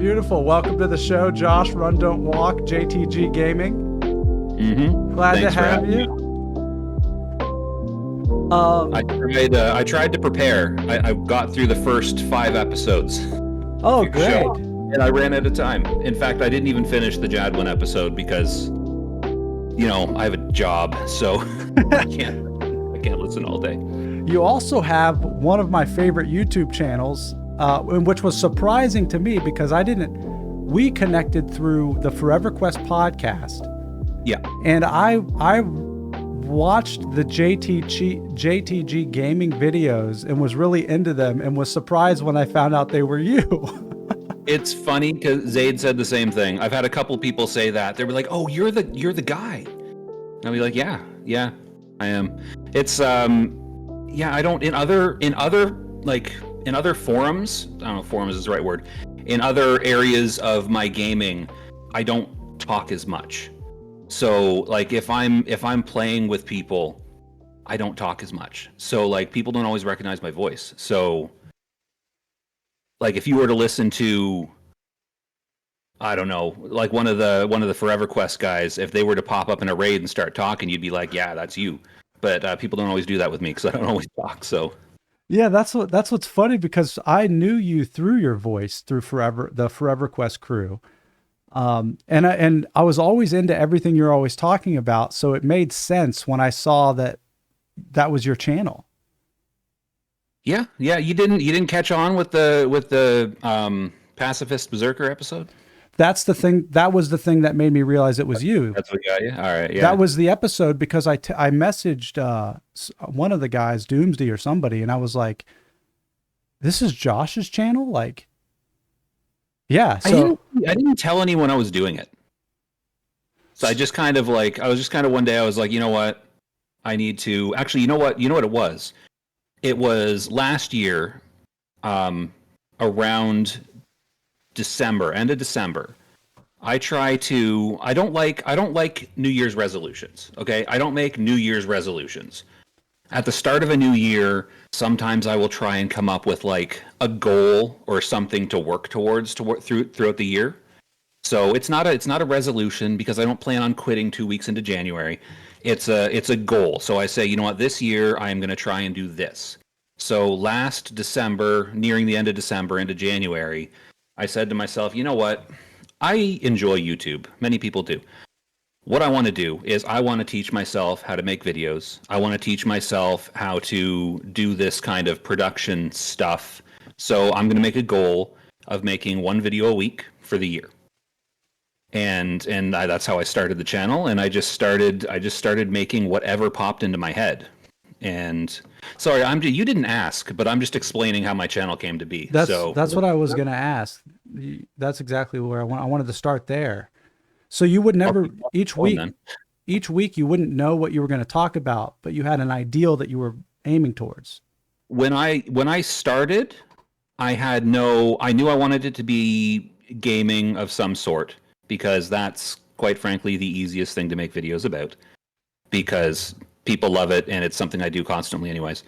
Beautiful. Welcome to the show, Josh. Run, Don't Walk, JTG Gaming. Glad to have you. I tried to prepare. I got through the first 5 episodes. Oh, great. Show, and I ran out of time. In fact, I didn't even finish the Jadwin episode because, I have a job, so I can't listen all day. You also have one of my favorite YouTube channels, which was surprising to me because we connected through the Everquest podcast. Yeah. And I watched the JTG gaming videos and was really into them and was surprised when I found out they were you. It's funny because Zaid said the same thing. I've had a couple people say that. They were like, "Oh, you're the guy." And I'll be like, "Yeah, I am." It's I don't in other forums, I don't know if forums is the right word. In other areas of my gaming, I don't talk as much. So like if I'm playing with people, I don't talk as much. So like people don't always recognize my voice. So like if you were to listen to, I don't know, like one of the Everquest guys, if they were to pop up in a raid and start talking, you'd be like, yeah, that's you. But people don't always do that with me because I don't always talk. So yeah, that's what's funny because I knew you through your voice through the Everquest crew. And I was always into everything you're always talking about. So it made sense when I saw that was your channel. Yeah. You didn't catch on with the Pacifist Berserker episode? That's the thing. That was the thing that made me realize it was you. That's what got you? All right. Yeah. That was the episode because I messaged one of the guys, Doomsday or somebody, and I was like, this is Josh's channel? Like, yeah. So I didn't tell anyone I was doing it. So I was just kind of one day I was like, you know what? I need to actually, you know what it was? It was last year, around December, end of December. I don't like New Year's resolutions. Okay. I don't make New Year's resolutions. At the start of a new year, sometimes I will try and come up with like a goal or something to work towards throughout the year. So it's not a resolution because I don't plan on quitting 2 weeks into January. It's a goal. So I say, you know what, this year I am going to try and do this. So last December, nearing the end of December into January, I said to myself, you know what, I enjoy YouTube. Many people do. What I want to do is I want to teach myself how to make videos. I want to teach myself how to do this kind of production stuff. So I'm going to make a goal of making 1 video a week for the year. And that's how I started the channel. And I just started making whatever popped into my head. And sorry, you didn't ask, but I'm just explaining how my channel came to be. That's what I was going to ask. That's exactly where I wanted to start there. So you would never each week you wouldn't know what you were going to talk about, but you had an ideal that you were aiming towards. When I started, I knew I wanted it to be gaming of some sort because that's quite frankly the easiest thing to make videos about because people love it and it's something I do constantly anyways.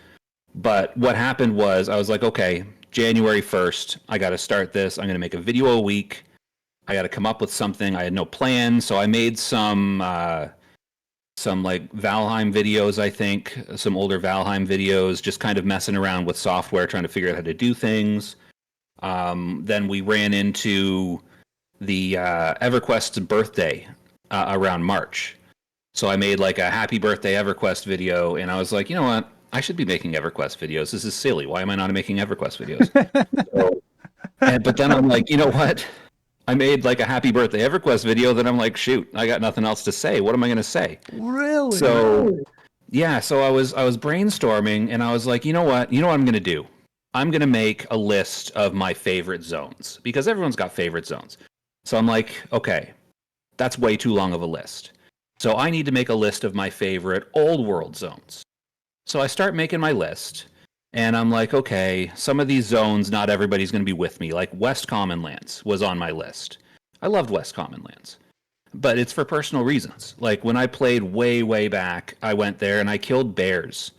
But what happened was I was like, okay, January 1st, I got to start this. I'm going to make a video a week. I got to come up with something. I had no plan, so I made some like Valheim videos, I think, some older Valheim videos, just kind of messing around with software, trying to figure out how to do things. Then we ran into the Everquest's birthday around March. So I made like a happy birthday Everquest video, and I was like, you know what? I should be making Everquest videos. This is silly. Why am I not making Everquest videos? But then I'm like, you know what? I made like a happy birthday Everquest video. Then I'm like, shoot, I got nothing else to say. What am I going to say? Really? So yeah, so I was brainstorming, and I was like, you know what I'm going to do? I'm going to make a list of my favorite zones because everyone's got favorite zones. So I'm like, okay, that's way too long of a list. So I need to make a list of my favorite old world zones. So I start making my list, and I'm like, okay, some of these zones, not everybody's going to be with me. Like West Commonlands was on my list. I loved West Commonlands, but it's for personal reasons. Like when I played way back, I went there and I killed bears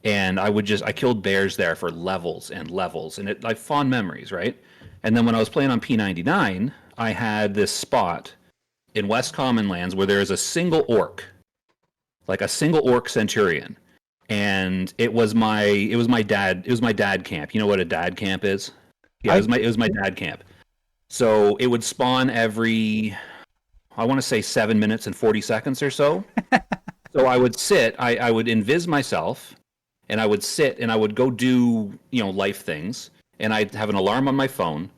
and I killed bears there for levels and levels, and it like fond memories, right? And then when I was playing on P99, I had this spot in West Common Lands where there is a single orc, like a single orc centurion, and it was my dad camp. You know what a dad camp is? Yeah, I it was my dad camp. So it would spawn every, I want to say 7 minutes and 40 seconds or so. So I would sit, I would invis myself, and I would sit and I would go do, life things, and I'd have an alarm on my phone,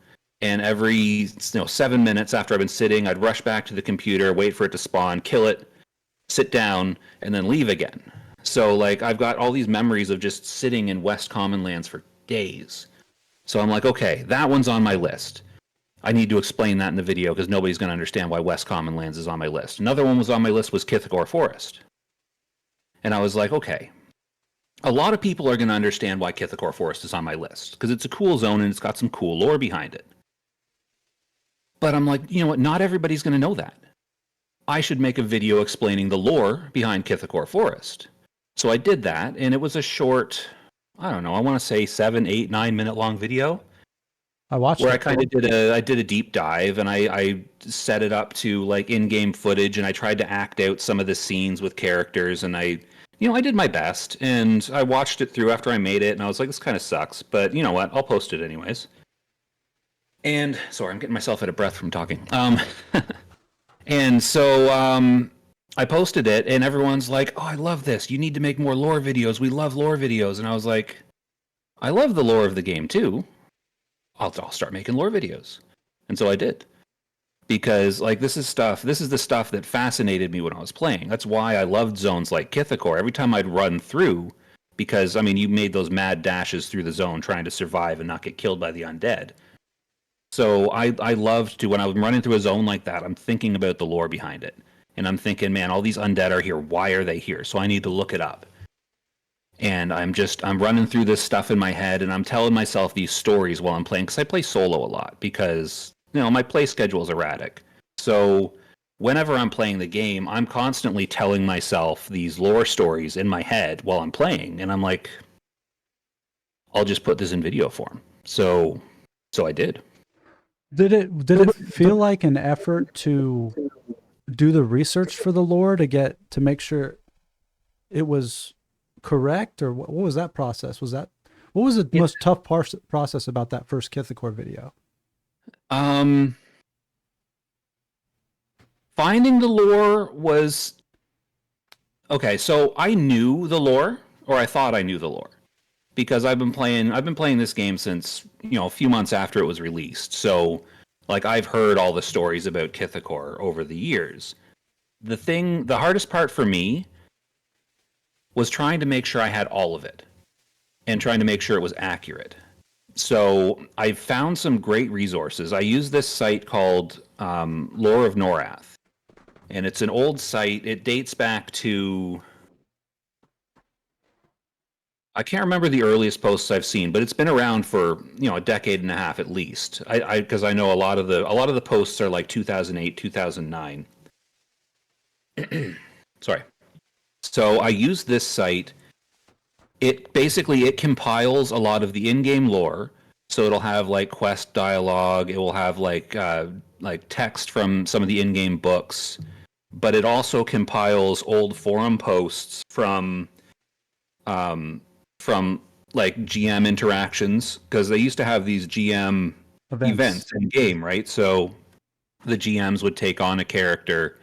and every, 7 minutes after I've been sitting, I'd rush back to the computer, wait for it to spawn, kill it, sit down, and then leave again. So like I've got all these memories of just sitting in West Common Lands for days. So I'm like, okay, that one's on my list. I need to explain that in the video because nobody's going to understand why West Common Lands is on my list. Another one was on my list was Kithagor Forest. And I was like, okay, a lot of people are going to understand why Kithagor Forest is on my list because it's a cool zone and it's got some cool lore behind it. But I'm like, you know what? Not everybody's going to know that. I should make a video explaining the lore behind Kithagor Forest. So I did that, and it was a short, I don't know, I want to say 7, 8, 9 minute long video I watched where it. I kind of did a deep dive, and I set it up to like in-game footage, and I tried to act out some of the scenes with characters, and I did my best, and I watched it through after I made it, and I was like, this kind of sucks, but you know what? I'll post it anyways. And sorry, I'm getting myself out of breath from talking. And so I posted it, and everyone's like, "Oh, I love this! You need to make more lore videos. We love lore videos." And I was like, "I love the lore of the game too. I'll start making lore videos." And so I did, because like this is the stuff that fascinated me when I was playing. That's why I loved zones like Kithagor. Every time I'd run through, because I mean, you made those mad dashes through the zone trying to survive and not get killed by the undead. So I loved to, when I was running through a zone like that, I'm thinking about the lore behind it. And I'm thinking, man, all these undead are here. Why are they here? So I need to look it up. And I'm running through this stuff in my head, and I'm telling myself these stories while I'm playing, because I play solo a lot, because, my play schedule is erratic. So whenever I'm playing the game, I'm constantly telling myself these lore stories in my head while I'm playing. And I'm like, I'll just put this in video form. So I did. Did it feel like an effort to do the research for the lore to make sure it was correct, or what was that process? What was the most tough process about that first Kithagor video? Finding the lore was okay. So I knew the lore, or I thought I knew the lore, because I've been playing this game since, a few months after it was released. So like I've heard all the stories about Kithagor over the years. The hardest part for me was trying to make sure I had all of it and trying to make sure it was accurate. So I found some great resources. I use this site called Lore of Norath, and it's an old site. It dates back to, I can't remember the earliest posts I've seen, but it's been around for a decade and a half at least. Because I know a lot of the posts are like 2008, 2009. Sorry. So I use this site. It compiles a lot of the in-game lore. So it'll have like quest dialogue. It will have like text from some of the in-game books, but it also compiles old forum posts from like GM interactions, because they used to have these GM events in game, right? So the GMs would take on a character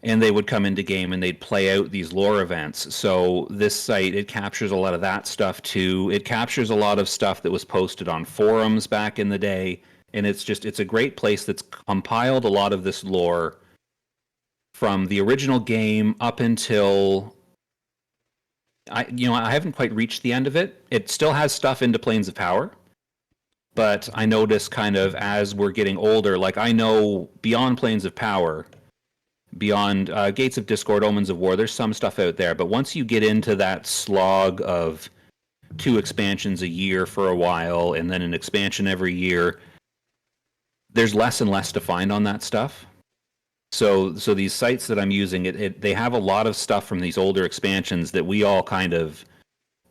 and they would come into game and they'd play out these lore events. So this site, it captures a lot of that stuff too. It captures a lot of stuff that was posted on forums back in the day. And it's a great place that's compiled a lot of this lore from the original game up until I haven't quite reached the end of it. It still has stuff into Planes of Power, but I notice kind of as we're getting older, like I know beyond Planes of Power, beyond Gates of Discord, Omens of War, there's some stuff out there. But once you get into that slog of 2 expansions a year for a while, and then an expansion every year, there's less and less to find on that stuff. So these sites that I'm using, they have a lot of stuff from these older expansions that we all kind of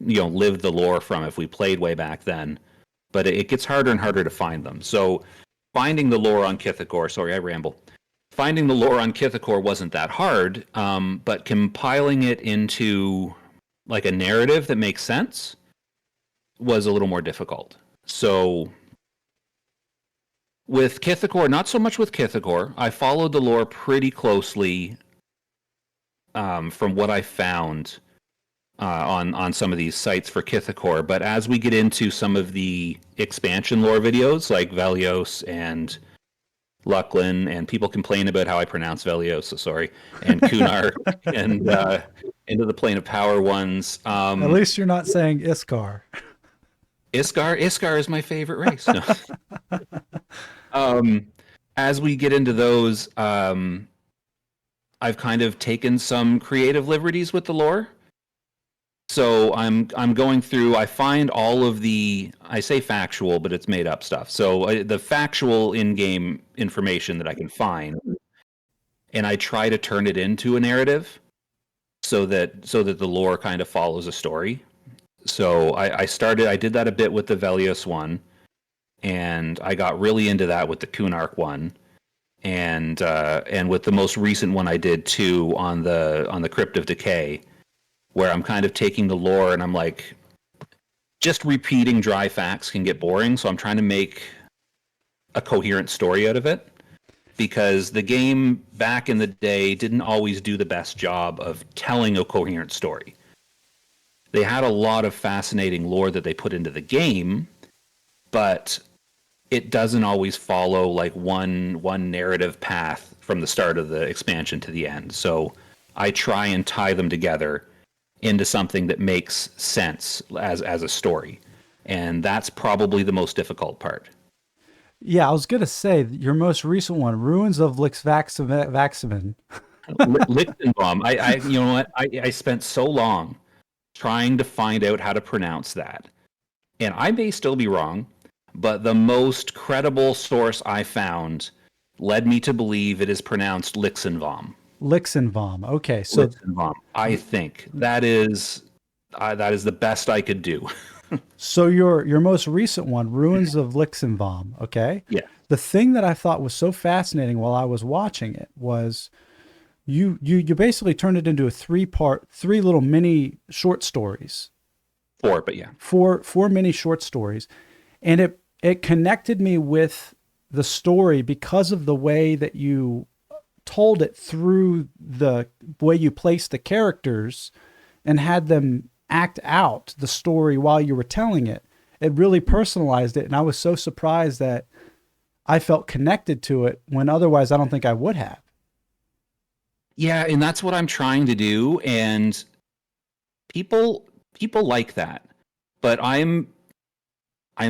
lived the lore from if we played way back then. But it gets harder and harder to find them. So finding the lore on Kithakor, sorry, I ramble. Finding the lore on Kithakor wasn't that hard, but compiling it into like a narrative that makes sense was a little more difficult. So with Kithakor, not so much with Kithakor. I followed the lore pretty closely from what I found on some of these sites for Kithakor. But as we get into some of the expansion lore videos, like Velios and Lucklin, and people complain about how I pronounce Velios, so sorry, and Kunar, and into the Plane of Power ones. At least you're not saying Iskar. Iskar is my favorite race. No. As we get into those, I've kind of taken some creative liberties with the lore. So I'm going through. I find all of the, I say factual, but it's made up stuff. So the factual in-game information that I can find, and I try to turn it into a narrative, so that the lore kind of follows a story. So I did that a bit with the Velios one, and I got really into that with the Kunark one, and with the most recent one I did too on the Crypt of Decay, where I'm kind of taking the lore and I'm like, just repeating dry facts can get boring, so I'm trying to make a coherent story out of it, because the game back in the day didn't always do the best job of telling a coherent story. They had a lot of fascinating lore that they put into the game, but it doesn't always follow like one narrative path from the start of the expansion to the end. So I try and tie them together into something that makes sense as a story. And that's probably the most difficult part. Yeah, I was going to say your most recent one, Ruins of Lixvaximin. Lichtenbaum. I you know what? I spent so long trying to find out how to pronounce that. And I may still be wrong, but the most credible source I found led me to believe it is pronounced Lixenbaum. Lixenbaum. Okay, so Lixenbaum. I think that is the best I could do. so your most recent one, Ruins of Lixenbaum. Okay. Yeah. The thing that I thought was so fascinating while I was watching it was you basically turned it into a three little mini short stories. But yeah. Four mini short stories, and it connected me with the story because of the way that you told it, through the way you placed the characters and had them act out the story while you were telling it. It really personalized it, and I was so surprised that I felt connected to it when otherwise I don't think I would have. Yeah, and that's what I'm trying to do, and people like that. But I'm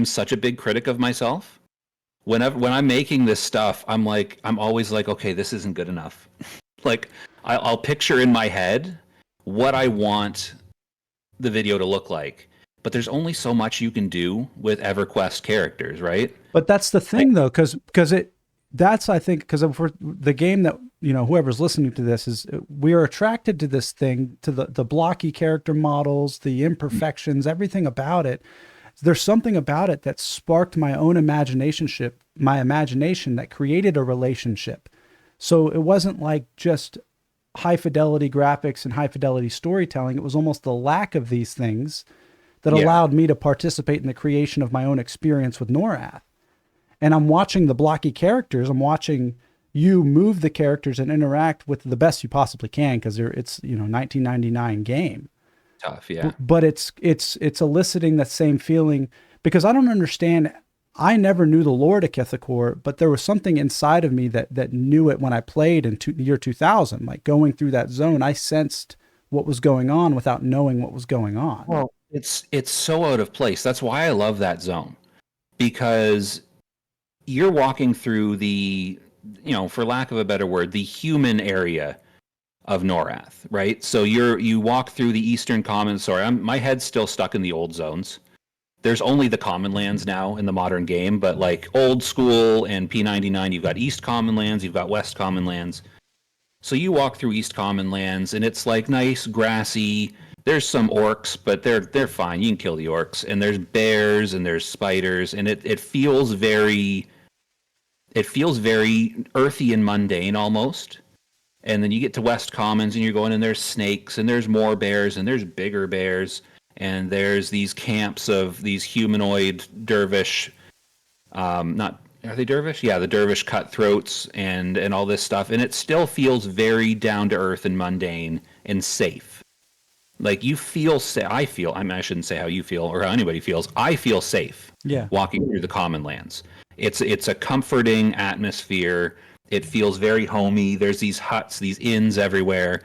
such a big critic of myself. When I'm making this stuff, I'm always like, okay, this isn't good enough. Like I'll picture in my head what I want the video to look like, but there's only so much you can do with EverQuest characters, right? But that's the thing, though, because I think, because for the game that, whoever's listening to this is, we are attracted to this thing, to the blocky character models, the imperfections, everything about it. There's something about it that sparked my own imagination that created a relationship. So it wasn't like just high fidelity graphics and high fidelity storytelling. It was almost the lack of these things that allowed me to participate in the creation of my own experience with Norath. And I'm watching the blocky characters. I'm watching you move the characters and interact with the best you possibly can, because it's 1999 game. Tough, yeah. But it's eliciting that same feeling, because I don't understand. I never knew the lore to Kithakor, but there was something inside of me that knew it when I played in the year 2000. Like going through that zone, I sensed what was going on without knowing what was going on. Well, it's so out of place. That's why I love that zone, because you're walking through the, for lack of a better word, the human area of Norath, right? So you walk through the Eastern Commons. Sorry, my head's still stuck in the old zones. There's only the common lands now in the modern game, but like old school and P99, you've got East Common Lands, you've got West Common Lands. So you walk through East Common Lands, and it's like nice, grassy, There's some orcs, but they're fine. You can kill the orcs. And there's bears and there's spiders, and it feels very earthy and mundane almost. And then you get to West Commons and you're going and there's snakes and there's more bears and there's bigger bears and there's these camps of these humanoid dervish, not are they dervish? Yeah, the dervish cutthroats and all this stuff. And it still feels very down to earth and mundane and safe. Like you feel I feel, I mean, I shouldn't say how you feel or how anybody feels. I feel safe Yeah. walking through the common lands. It's a comforting atmosphere. It feels very homey. There's these huts, these inns everywhere.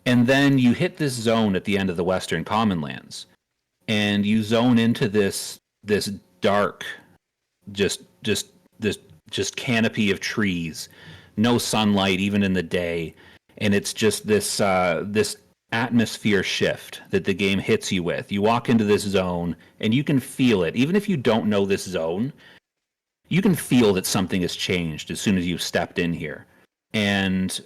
And then you hit this zone at the end of the Western Commonlands. And you zone into this dark, just this canopy of trees, no sunlight even in the day. And it's just this atmosphere shift that the game hits you with. You walk into this zone and you can feel it. Even if you don't know this zone, you can feel that something has changed as soon as you've stepped in here. And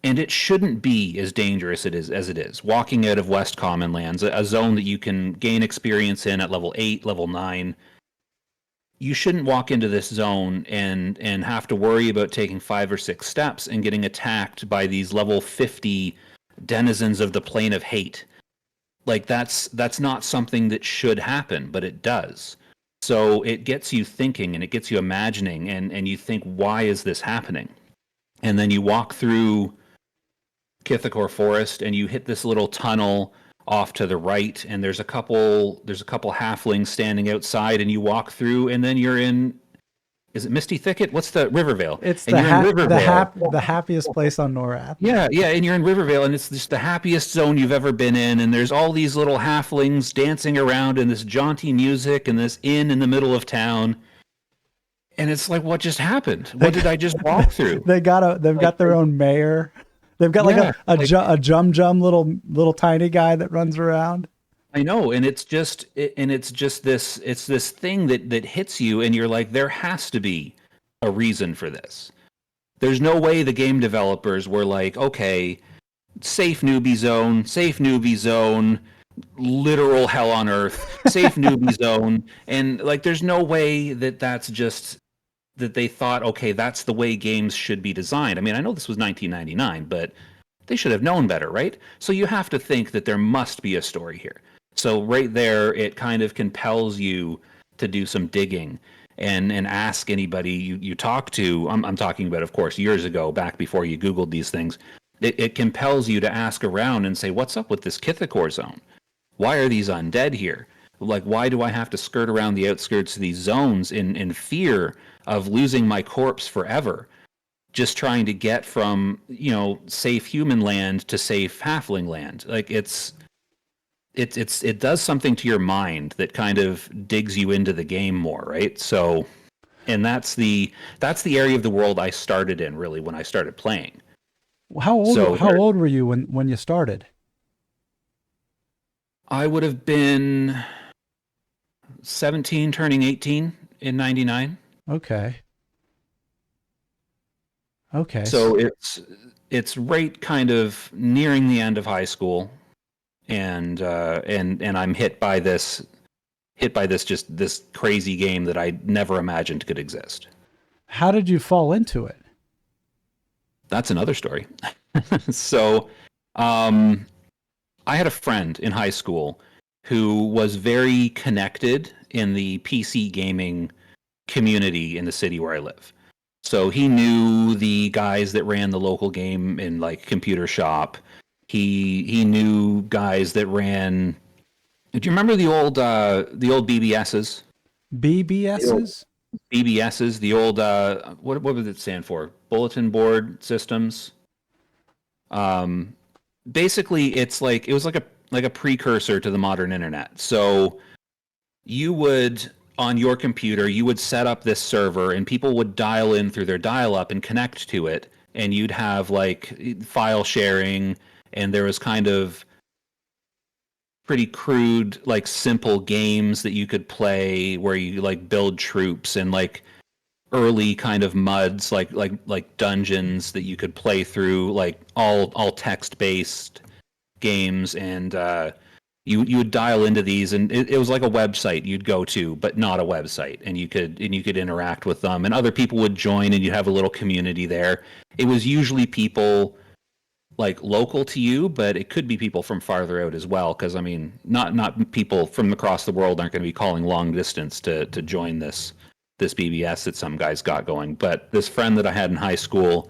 it shouldn't be as dangerous as it is. Walking out of West Commonlands, a zone that you can gain experience in at level 8, level 9, you shouldn't walk into this zone and have to worry about taking 5 or 6 steps and getting attacked by these level 50 denizens of the plane of hate. Like that's not something that should happen, but it does. So it gets you thinking and it gets you imagining and you think, why is this happening? And then you walk through Kithakor Forest and you hit this little tunnel off to the right and there's a couple halflings standing outside and you walk through and then you're in, is it Misty Thicket? What's the Rivervale? It's and the happiest place on Norath. Yeah, and you're in Rivervale, and it's just the happiest zone you've ever been in, and there's all these little halflings dancing around and this jaunty music and this inn in the middle of town. And it's like, what just happened? What did I just walk through? They've got their own mayor. They've got a jum little tiny guy that runs around. I know, and it's just this thing that hits you, and you're like, there has to be a reason for this. There's no way the game developers were like, okay, safe newbie zone, literal hell on earth, safe newbie zone, and like, there's no way that's just that they thought, okay, that's the way games should be designed. I mean, I know this was 1999, but they should have known better, right? So you have to think that there must be a story here. So right there, it kind of compels you to do some digging and ask anybody you talk to. I'm talking about, of course, years ago, back before you Googled these things. It compels you to ask around and say, what's up with this Kithakor zone? Why are these undead here? Like, why do I have to skirt around the outskirts of these zones in fear of losing my corpse forever? Just trying to get from, safe human land to safe halfling land. Like, it does something to your mind that kind of digs you into the game more, right? So, and that's the area of the world I started in, really, when I started playing. How old were you when you started? I would have been 17 turning 18 in 99. Okay. So it's right kind of nearing the end of high school. And I'm hit by this just this crazy game that I never imagined could exist. How did you fall into it? That's another story. So, I had a friend in high school who was very connected in the PC gaming community in the city where I live. So he knew the guys that ran the local game in like computer shop. He knew guys that ran. Do you remember the old BBSs? BBSs? BBSs, the old what would it stand for? Bulletin board systems. Basically, it was like a precursor to the modern internet. So you would, on your computer, you would set up this server, and people would dial in through their dial-up and connect to it, and you'd have like file sharing. And there was kind of pretty crude, like simple games that you could play where you like build troops and like early kind of MUDs, like dungeons that you could play through, like all text based. games, and you would dial into these, and it was like a website you'd go to, but not a website, and you could interact with them, and other people would join, and you'd have a little community there. It was usually people like local to you, but it could be people from farther out as well. Because I mean, not people from across the world aren't going to be calling long distance to join this BBS that some guys got going. But this friend that I had in high school,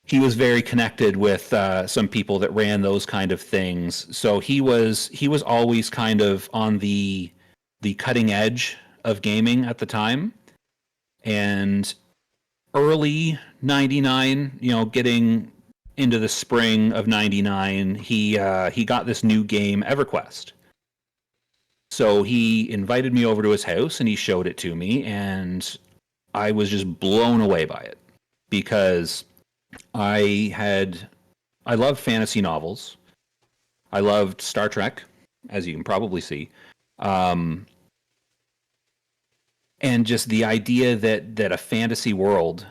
he was very connected with some people that ran those kind of things. So he was always kind of on the cutting edge of gaming at the time. And early 99, you know, getting into the spring of 99, he got this new game, Everquest. So he invited me over to his house and he showed it to me, and I was just blown away by it because I loved fantasy novels. I loved Star Trek, as you can probably see. Um, and just the idea that a fantasy world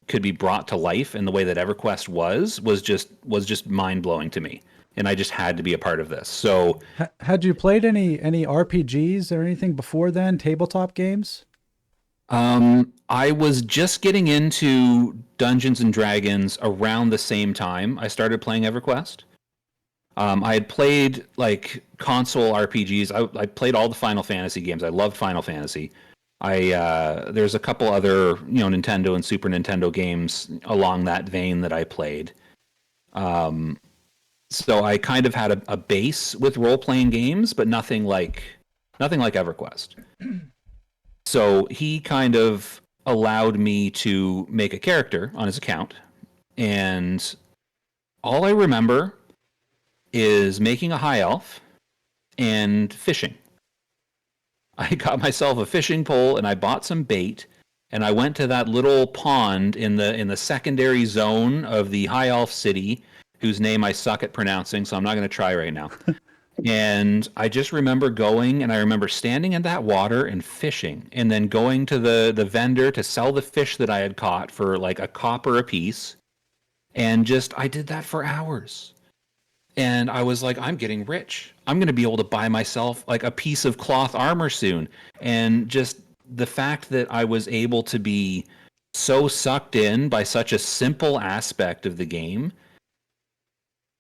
could be brought to life in the way that EverQuest was just mind blowing to me, and I just had to be a part of this. So, Had you played any RPGs or anything before then? Tabletop games? I was just getting into Dungeons and Dragons around the same time I started playing EverQuest. I had played like console RPGs. I played all the Final Fantasy games. I loved Final Fantasy. There's a couple other, you know, Nintendo and Super Nintendo games along that vein that I played. So I kind of had a base with role playing games, but nothing like EverQuest. So he kind of allowed me to make a character on his account, and all I remember is making a high elf and fishing. I got myself a fishing pole and I bought some bait, and I went to that little pond in the secondary zone of the high elf city, whose name I suck at pronouncing, so I'm not going to try right now. And I just remember going, and I remember standing in that water and fishing, and then going to the vendor to sell the fish that I had caught for like a copper a piece. And just, I did that for hours. And I was like, I'm getting rich. I'm going to be able to buy myself like a piece of cloth armor soon. And just the fact that I was able to be so sucked in by such a simple aspect of the game,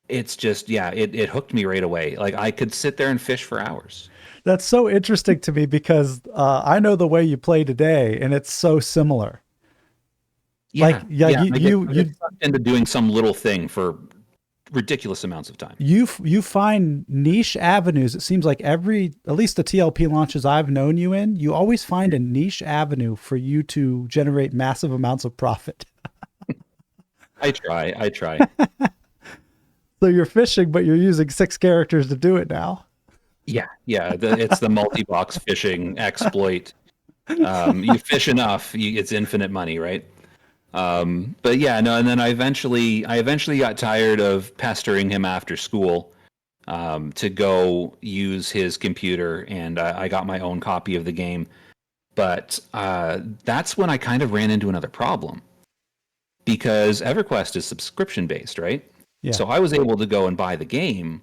it's just, yeah, it hooked me right away. Like I could sit there and fish for hours. That's so interesting to me because I know the way you play today, and it's so similar. Like, Yeah, yeah, yeah. I you get sucked into doing some little thing for ridiculous amounts of time. you find niche avenues. It seems like every, at least the TLP launches I've known you in, you always find a niche avenue for you to generate massive amounts of profit. I try. So you're fishing, but you're using 6 characters to do it now. Yeah, yeah. It's the multi-box fishing exploit. You fish enough, it's infinite money, right? But yeah, no. And then I eventually got tired of pestering him after school to go use his computer, and I got my own copy of the game. But that's when I kind of ran into another problem because EverQuest is subscription based, right? Yeah. So I was able to go and buy the game,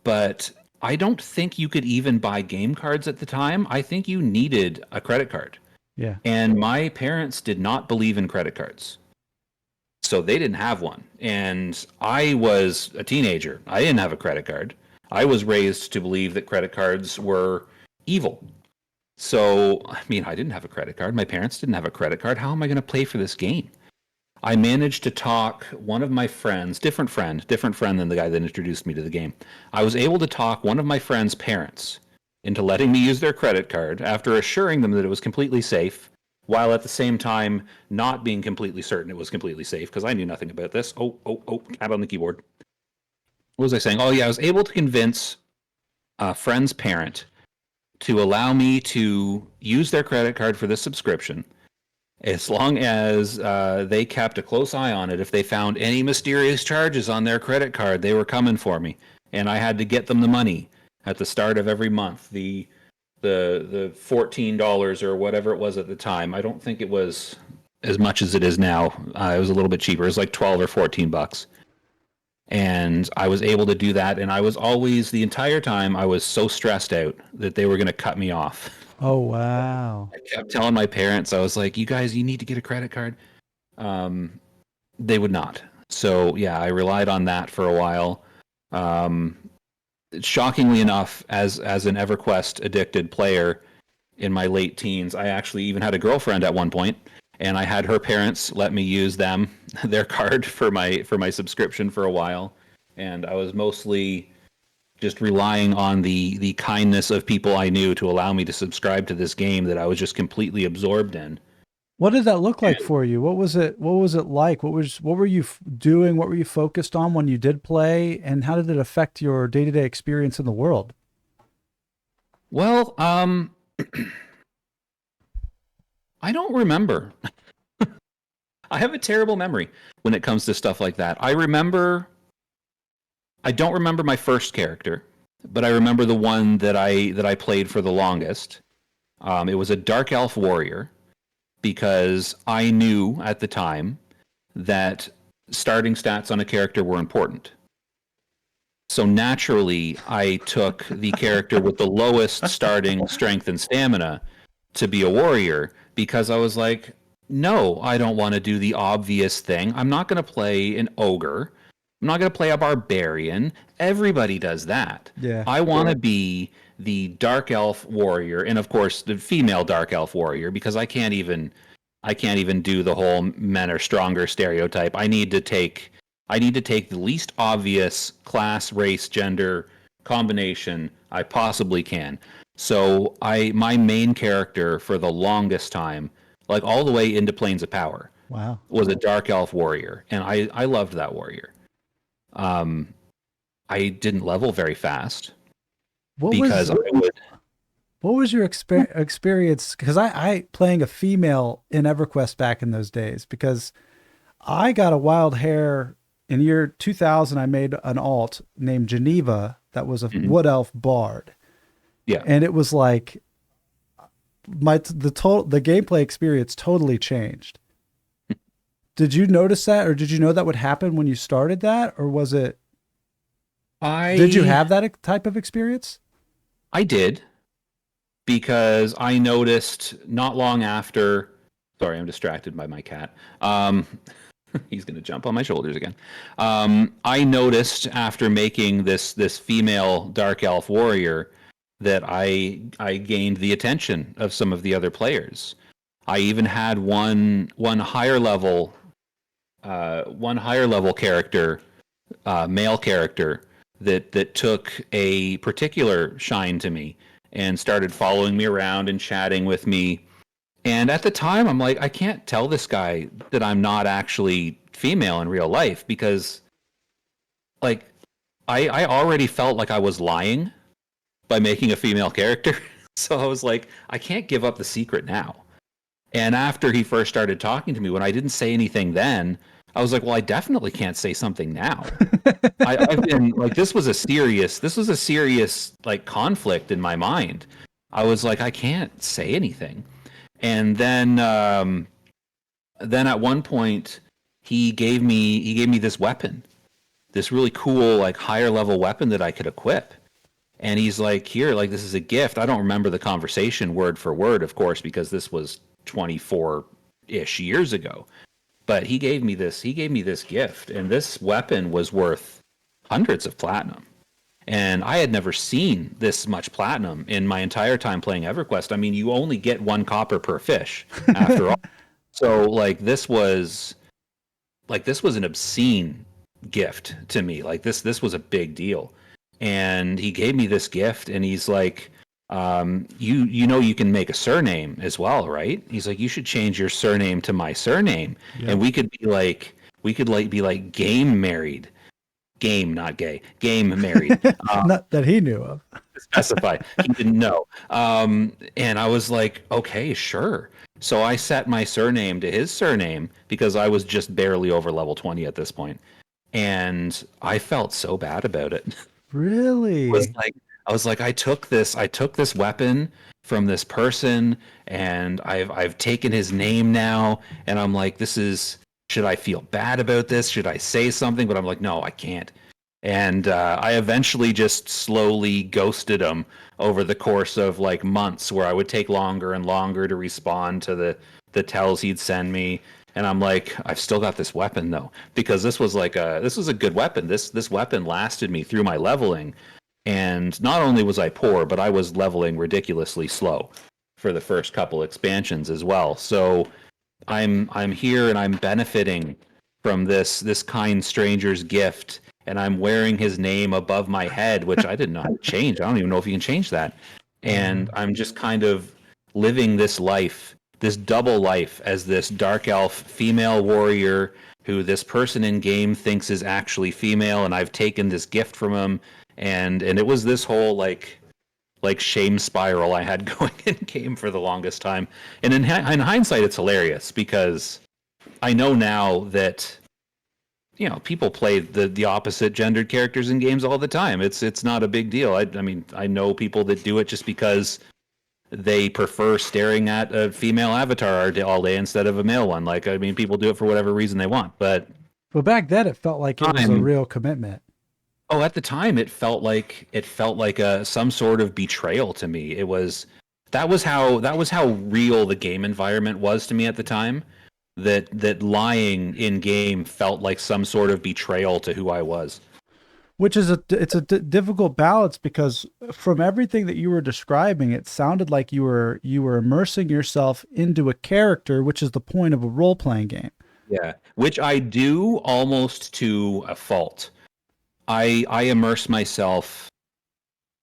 but I don't think you could even buy game cards at the time. I think you needed a credit card. Yeah. And my parents did not believe in credit cards. So they didn't have one. And I was a teenager. I didn't have a credit card. I was raised to believe that credit cards were evil. So, I mean, I didn't have a credit card. My parents didn't have a credit card. How am I going to play for this game? I managed to talk one of my friends, different friend than the guy that introduced me to the game. I was able to talk one of my friend's parents into letting me use their credit card after assuring them that it was completely safe, while at the same time not being completely certain it was completely safe because I knew nothing about this. Oh, cat on the keyboard. What was I saying? Oh, yeah, I was able to convince a friend's parent to allow me to use their credit card for this subscription as long as they kept a close eye on it. If they found any mysterious charges on their credit card, they were coming for me, and I had to get them the money at the start of every month. The $14 or whatever it was at the time. I don't think it was as much as it is now. It was a little bit cheaper. It was like 12 or $14. And I was able to do that. And I was always, the entire time, I was so stressed out that they were going to cut me off. Oh, wow. I kept telling my parents, I was like, you guys, you need to get a credit card. They would not. So yeah, I relied on that for a while. Um, Shockingly enough, as an EverQuest addicted player in my late teens, I actually even had a girlfriend at one point, and I had her parents let me use their card for my subscription for a while, and I was mostly just relying on the kindness of people I knew to allow me to subscribe to this game that I was just completely absorbed in. What did that look like for you? What was it? What was it like? What were you doing? What were you focused on when you did play? And how did it affect your day-to-day experience in the world? Well, I don't remember. I have a terrible memory when it comes to stuff like that. I don't remember my first character, but I remember the one that I played for the longest. It was a dark elf warrior because I knew at the time that starting stats on a character were important. So naturally, I took the character with the lowest starting strength and stamina to be a warrior because I was like, no, I don't want to do the obvious thing. I'm not going to play an ogre. I'm not going to play a barbarian. Everybody does that. Yeah. I want to be the dark elf warrior, and of course the female dark elf warrior, because I can't even do the whole men are stronger stereotype. I need to take the least obvious class, race, gender combination I possibly can. So my main character for the longest time, like all the way into Planes of Power, Wow. was a dark elf warrior, and I loved that warrior. I didn't level very fast What because was I would. what was your experience? Because I playing a female in EverQuest back in those days, because I got a wild hair in year 2000. I made an alt named Geneva that was a wood elf bard, Yeah. and it was like the gameplay experience totally changed. Did you notice that, or did you know that would happen when you started that, or was it? Did you I have that type of experience? I did because I noticed not long after. Sorry, I'm distracted by my cat. He's going to jump on my shoulders again. I noticed after making this female dark elf warrior that I gained the attention of some of the other players. I even had one higher level character, male character that took a particular shine to me and started following me around and chatting with me. And at the time, I'm like, I can't tell this guy that I'm not actually female in real life because, like, I already felt like I was lying by making a female character. So I was like, I can't give up the secret now. And after he first started talking to me, when I didn't say anything then, I was like, well, I definitely can't say something now. I've been like, this was a serious like conflict in my mind. I was like, I can't say anything. And then at one point, he gave me this weapon, this really cool like higher level weapon that I could equip. And he's like, here, like this is a gift. I don't remember the conversation word for word, of course, because this was 24-ish years ago. But he gave me this gift, and this weapon was worth hundreds of platinum. And I had never seen this much platinum in my entire time playing EverQuest. I mean, you only get 1 copper per fish after all. So this was an obscene gift to me. Like this was a big deal. And he gave me this gift, and he's like, you can make a surname as well, right? He's like, you should change your surname to my surname, and we could be like game married, game not gay, game married. Not that he knew of. Specify. He didn't know. And I was like, okay, sure. So I set my surname to his surname because I was just barely over level 20 at this point, and I felt so bad about it. Really? I was like, I took this weapon from this person, and I've taken his name now, and I'm like, should I feel bad about this? Should I say something? But I'm like, no, I can't. And I eventually just slowly ghosted him over the course of like months, where I would take longer and longer to respond to the tells he'd send me. And I'm like, I've still got this weapon though, because this was a good weapon. This weapon lasted me through my leveling, and not only was I poor, but I was leveling ridiculously slow for the first couple expansions as well. So I'm here and I'm benefiting from this kind stranger's gift, and I'm wearing his name above my head, which I didn't know how to change. I don't even know if you can change that. And I'm just kind of living this life, this double life, as this dark elf female warrior who this person in game thinks is actually female, and I've taken this gift from him, and it was this whole like shame spiral I had going in game for the longest time. And in hindsight, it's hilarious because I know now that people play the opposite gendered characters in games all the time. It's not a big deal. I mean, I know people that do it just because they prefer staring at a female avatar all day instead of a male one. Like, I mean, people do it for whatever reason they want. But back then it felt like it was a I'm real commitment. Oh, at the time, it felt like a some sort of betrayal to me. That was how real the game environment was to me at the time. That lying in game felt like some sort of betrayal to who I was. Which is it's a difficult balance, because from everything that you were describing, it sounded like you were immersing yourself into a character, which is the point of a role playing game. Yeah, which I do almost to a fault. I immerse myself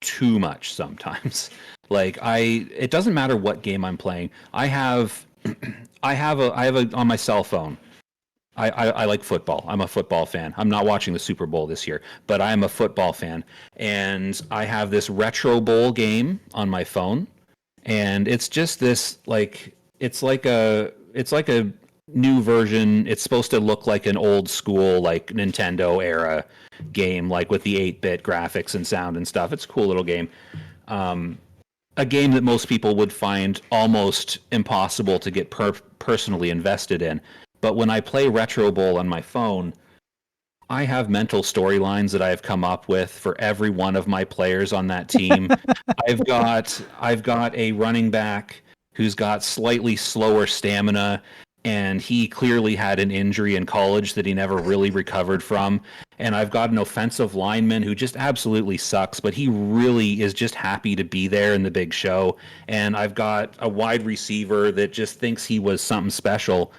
too much sometimes. Like it doesn't matter what game I'm playing. I have I have a on my cell phone. I like football. I'm a football fan. I'm not watching the Super Bowl this year, but I am a football fan, and I have this retro bowl game on my phone, and it's just this like it's like a new version. It's supposed to look like an old school like Nintendo era game, like with the 8-bit graphics and sound and stuff. It's a cool little game. A game that most people would find almost impossible to get personally invested in. But when I play Retro Bowl on my phone, I have mental storylines that I have come up with for every one of my players on that team. I've got a running back who's got slightly slower stamina, and he clearly had an injury in college that he never really recovered from. And I've got an offensive lineman who just absolutely sucks, but he really is just happy to be there in the big show. And I've got a wide receiver that just thinks he was something special,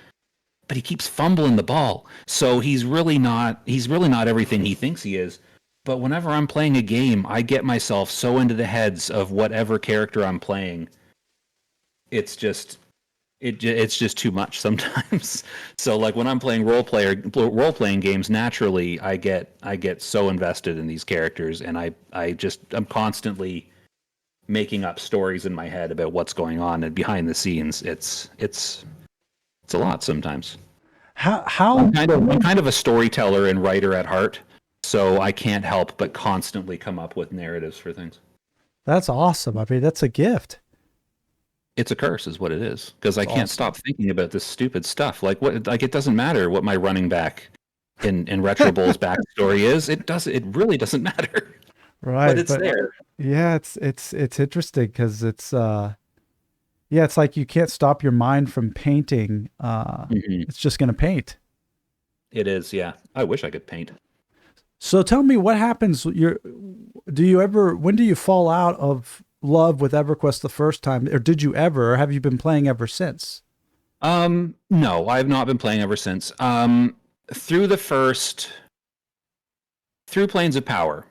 but he keeps fumbling the ball. So he's really not everything he thinks he is. But whenever I'm playing a game, I get myself so into the heads of whatever character I'm playing. It's just too much sometimes. So like when I'm playing role playing games, naturally I get so invested in these characters, and I'm constantly making up stories in my head about what's going on and behind the scenes. It's a lot sometimes. How I'm kind of a storyteller and writer at heart, so I can't help but constantly come up with narratives for things. That's awesome. I mean, that's a gift. It's a curse is what it is, because I can't Awesome. stop thinking about this stupid stuff. Like it doesn't matter what my running back in Retro Bowl's backstory is. It really doesn't matter. Right. But it's there. Yeah, it's interesting because yeah, it's like you can't stop your mind from painting. Mhm. It's just gonna paint. It is, yeah. I wish I could paint. So tell me what happens. When do you fall out of love with EverQuest the first time, or did you ever, or have you been playing ever since? No, I've not been playing ever since. Through Planes of Power,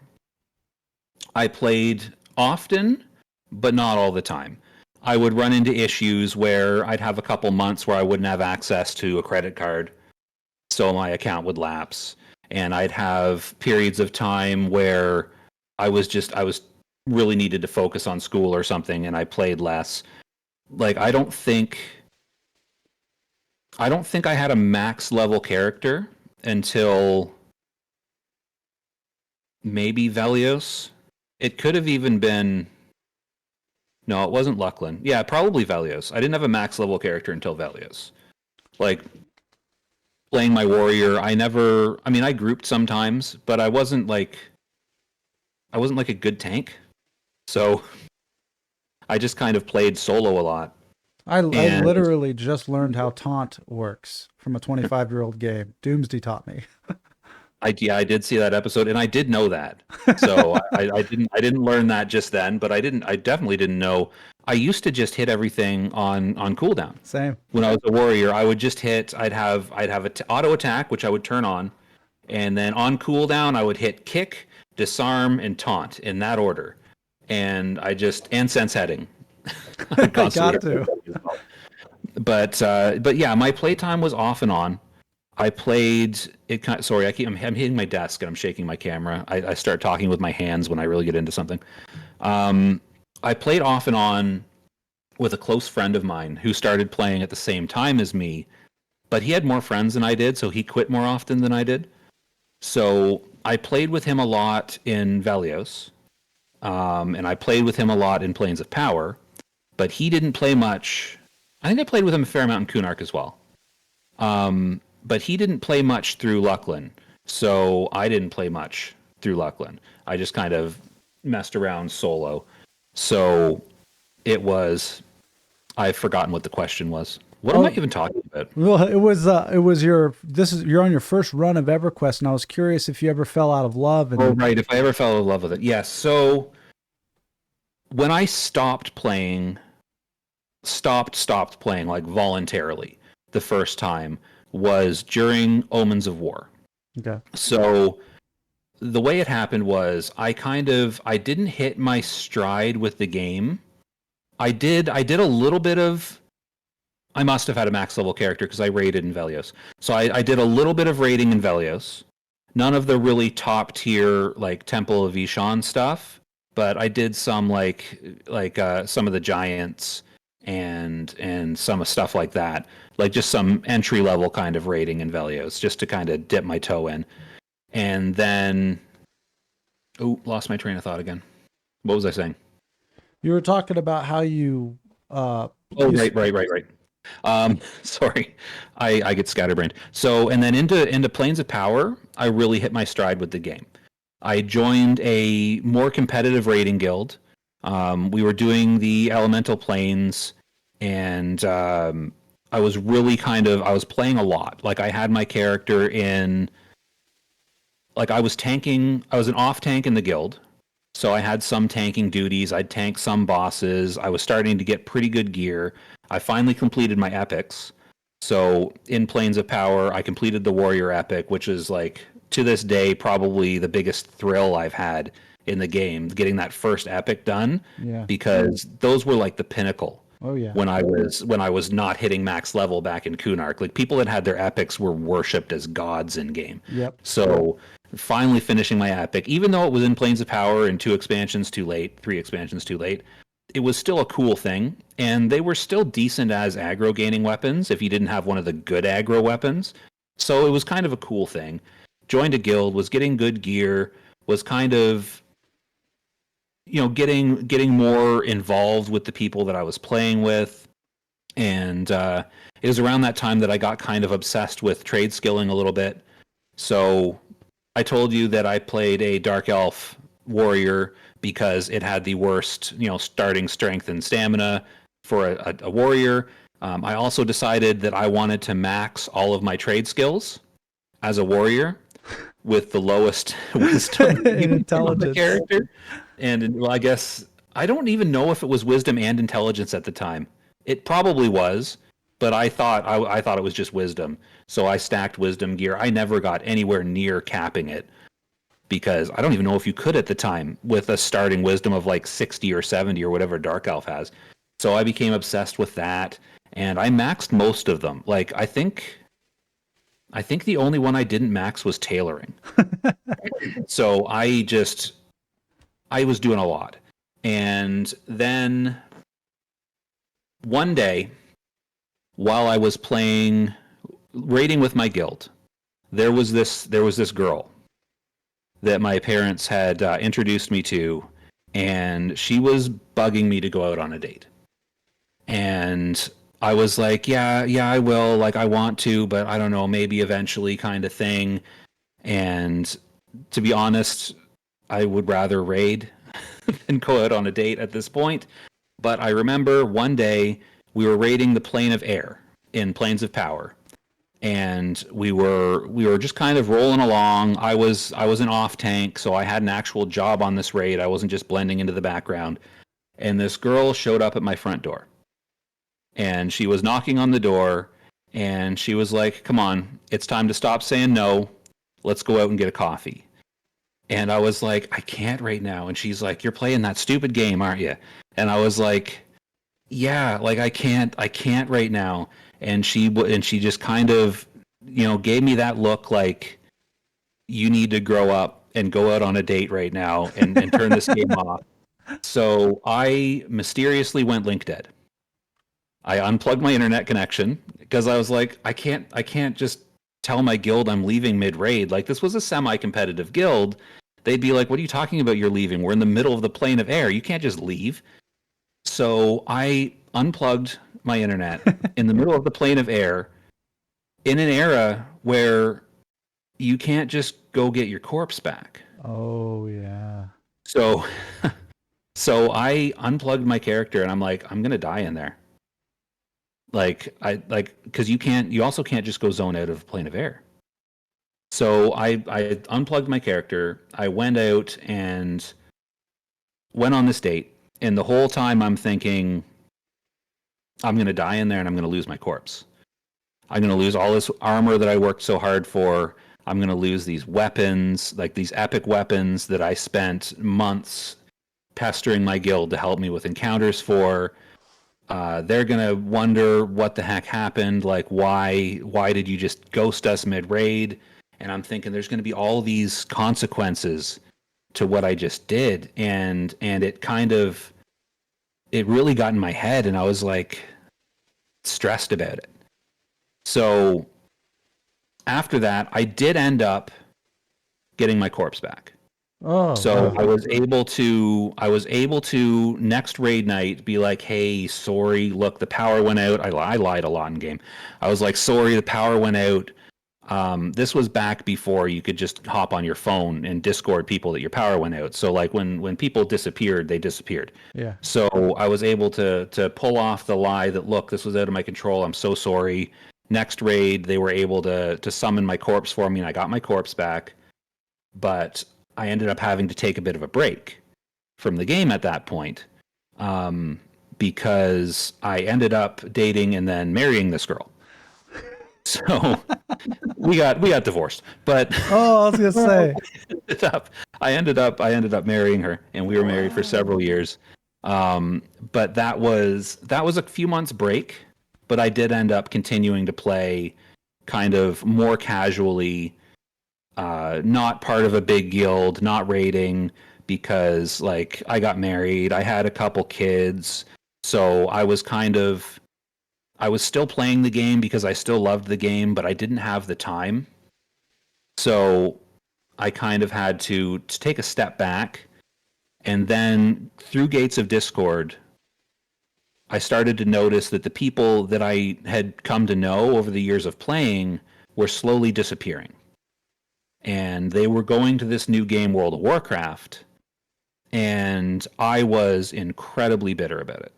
I played often, but not all the time. I would run into issues where I'd have a couple months where I wouldn't have access to a credit card, so my account would lapse, and I'd have periods of time where I was really needed to focus on school or something, and I played less. Like I don't think I had a max level character until maybe Velios. It could have even been, no, it wasn't Lucklin. Yeah, probably Velios. I didn't have a max level character until Velios. Like playing my warrior. I mean, I grouped sometimes, but I wasn't like a good tank. So I just kind of played solo a lot. I And literally just learned how taunt works from a 25-year-old game. Doomsday taught me. yeah, I did see that episode, and I did know that. So I didn't learn that just then, but I definitely didn't know. I used to just hit everything on cooldown. Same. When I was a warrior, I would just hit. I'd have a auto attack, which I would turn on, and then on cooldown, I would hit kick, disarm, and taunt in that order. And and sense heading. I I constantly got to. but yeah, my playtime was off and on. I played it. Sorry, I'm hitting my desk and I'm shaking my camera. I start talking with my hands when I really get into something. I played off and on with a close friend of mine who started playing at the same time as me, but he had more friends than I did, so he quit more often than I did. So I played with him a lot in Velios, and I played with him a lot in Plains of Power, but he didn't play much. I think I played with him a fair amount in Kunark as well. But he didn't play much through Lucklin, so I didn't play much through Lucklin. I just kind of messed around solo. So it was. I've forgotten what the question was. What am I even talking about? Well, it was you're on your first run of EverQuest, and I was curious if you ever fell out of love. And Oh, right. If I ever fell in love with it, yes. So when I stopped playing like voluntarily the first time was during Omens of War. okay, So the way it happened was I didn't hit my stride with the game. I did a little bit of I must have had a max level character because I raided in Velios. So I did a little bit of raiding in Velios. None of the really top tier like Temple of Ishan stuff, but I did some some of the giants and some stuff like that. Like just some entry level kind of raiding in Velios, just to kind of dip my toe in. And then lost my train of thought again. What was I saying? you were talking about how you Oh, right. Sorry, I get scatterbrained. So, and then into Plains of Power, I really hit my stride with the game. I joined a more competitive raiding guild. We were doing the elemental planes, and I was really I was playing a lot. Like I had my character in, like I was tanking. I was an off tank in the guild, so I had some tanking duties. I'd tank some bosses. I was starting to get pretty good gear. I finally completed my epics. So in Plains of Power, I completed the Warrior Epic, which is like to this day probably the biggest thrill I've had in the game, getting that first epic done, yeah. because those were like the pinnacle Oh yeah. when I was not hitting max level back in Kunark. Like people that had their epics were worshipped as gods in game. Yep. So finally finishing my epic, even though it was in Plains of Power and 2 expansions too late, 3 expansions too late, it was still a cool thing, and they were still decent as aggro gaining weapons if you didn't have one of the good aggro weapons. So it was kind of a cool thing. Joined a guild, was getting good gear, was kind of getting more involved with the people that I was playing with, and it was around that time that I got kind of obsessed with trade skilling a little bit. So I told you that I played a Dark Elf warrior because it had the worst, starting strength and stamina for a warrior. I also decided that I wanted to max all of my trade skills as a warrior with the lowest wisdom And of the intelligence. character. And well, I guess I don't even know if it was wisdom and intelligence at the time. It probably was, but I thought it was just wisdom. So I stacked wisdom gear. I never got anywhere near capping it, because I don't even know if you could at the time with a starting wisdom of like 60 or 70 or whatever Dark Elf has. So I became obsessed with that, and I maxed most of them. Like I think the only one I didn't max was tailoring. So I was doing a lot. And then one day, while I was playing raiding with my guild, there was this girl that my parents had introduced me to, and she was bugging me to go out on a date. And I was like, yeah, I will. Like, I want to, but I don't know, maybe eventually kind of thing. And to be honest, I would rather raid than go out on a date at this point. But I remember one day we were raiding the plane of air in Planes of Power. And we were just kind of rolling along. I was an off tank, so I had an actual job on this raid. I wasn't just blending into the background. And this girl showed up at my front door. And she was knocking on the door and she was like, "Come on, it's time to stop saying no. Let's go out and get a coffee." And I was like, "I can't right now." And she's like, "You're playing that stupid game, aren't you?" And I was like, "Yeah, like I can't right now." And she just kind of, gave me that look like, "You need to grow up and go out on a date right now and turn this game off." So I mysteriously went link dead. I unplugged my internet connection because I was like, I can't just tell my guild I'm leaving mid raid. Like, this was a semi-competitive guild. They'd be like, "What are you talking about? You're leaving? We're in the middle of the plane of air. You can't just leave." So I unplugged my internet in the middle of the plane of air in an era where you can't just go get your corpse back. Oh yeah. So so I unplugged my character and I'm like, I'm gonna die in there. Like because you also can't just go zone out of plane of air. So I unplugged my character. I went out and went on this date, and the whole time I'm thinking, I'm gonna die in there and I'm gonna lose my corpse. I'm gonna lose all this armor that I worked so hard for. I'm gonna lose these weapons, like these epic weapons that I spent months pestering my guild to help me with encounters for. They're gonna wonder what the heck happened. Like, why did you just ghost us mid raid? And I'm thinking there's gonna be all these consequences to what I just did, and it really got in my head, and I was like stressed about it. So after that, I did end up getting my corpse back. Oh So wow. I was able to next raid night be like, "Hey, sorry, look, the power went out." I lied a lot in game. I was like, "Sorry, the power went out." This was back before you could just hop on your phone and Discord people that your power went out. So like when people disappeared, they disappeared. Yeah. So I was able to pull off the lie that, "Look, this was out of my control. I'm so sorry." Next raid, they were able to summon my corpse for me, and I got my corpse back. But I ended up having to take a bit of a break from the game at that point, because I ended up dating and then marrying this girl. So we got divorced, but Oh, I was gonna say. ended up, I ended up marrying her, and we were married for several years. But that was a few months break, but I did end up continuing to play kind of more casually, not part of a big guild, not raiding, because like I got married, I had a couple kids, so I was still playing the game because I still loved the game, but I didn't have the time. So I kind of had to take a step back, and then through Gates of Discord, I started to notice that the people that I had come to know over the years of playing were slowly disappearing. And they were going to this new game, World of Warcraft, and I was incredibly bitter about it.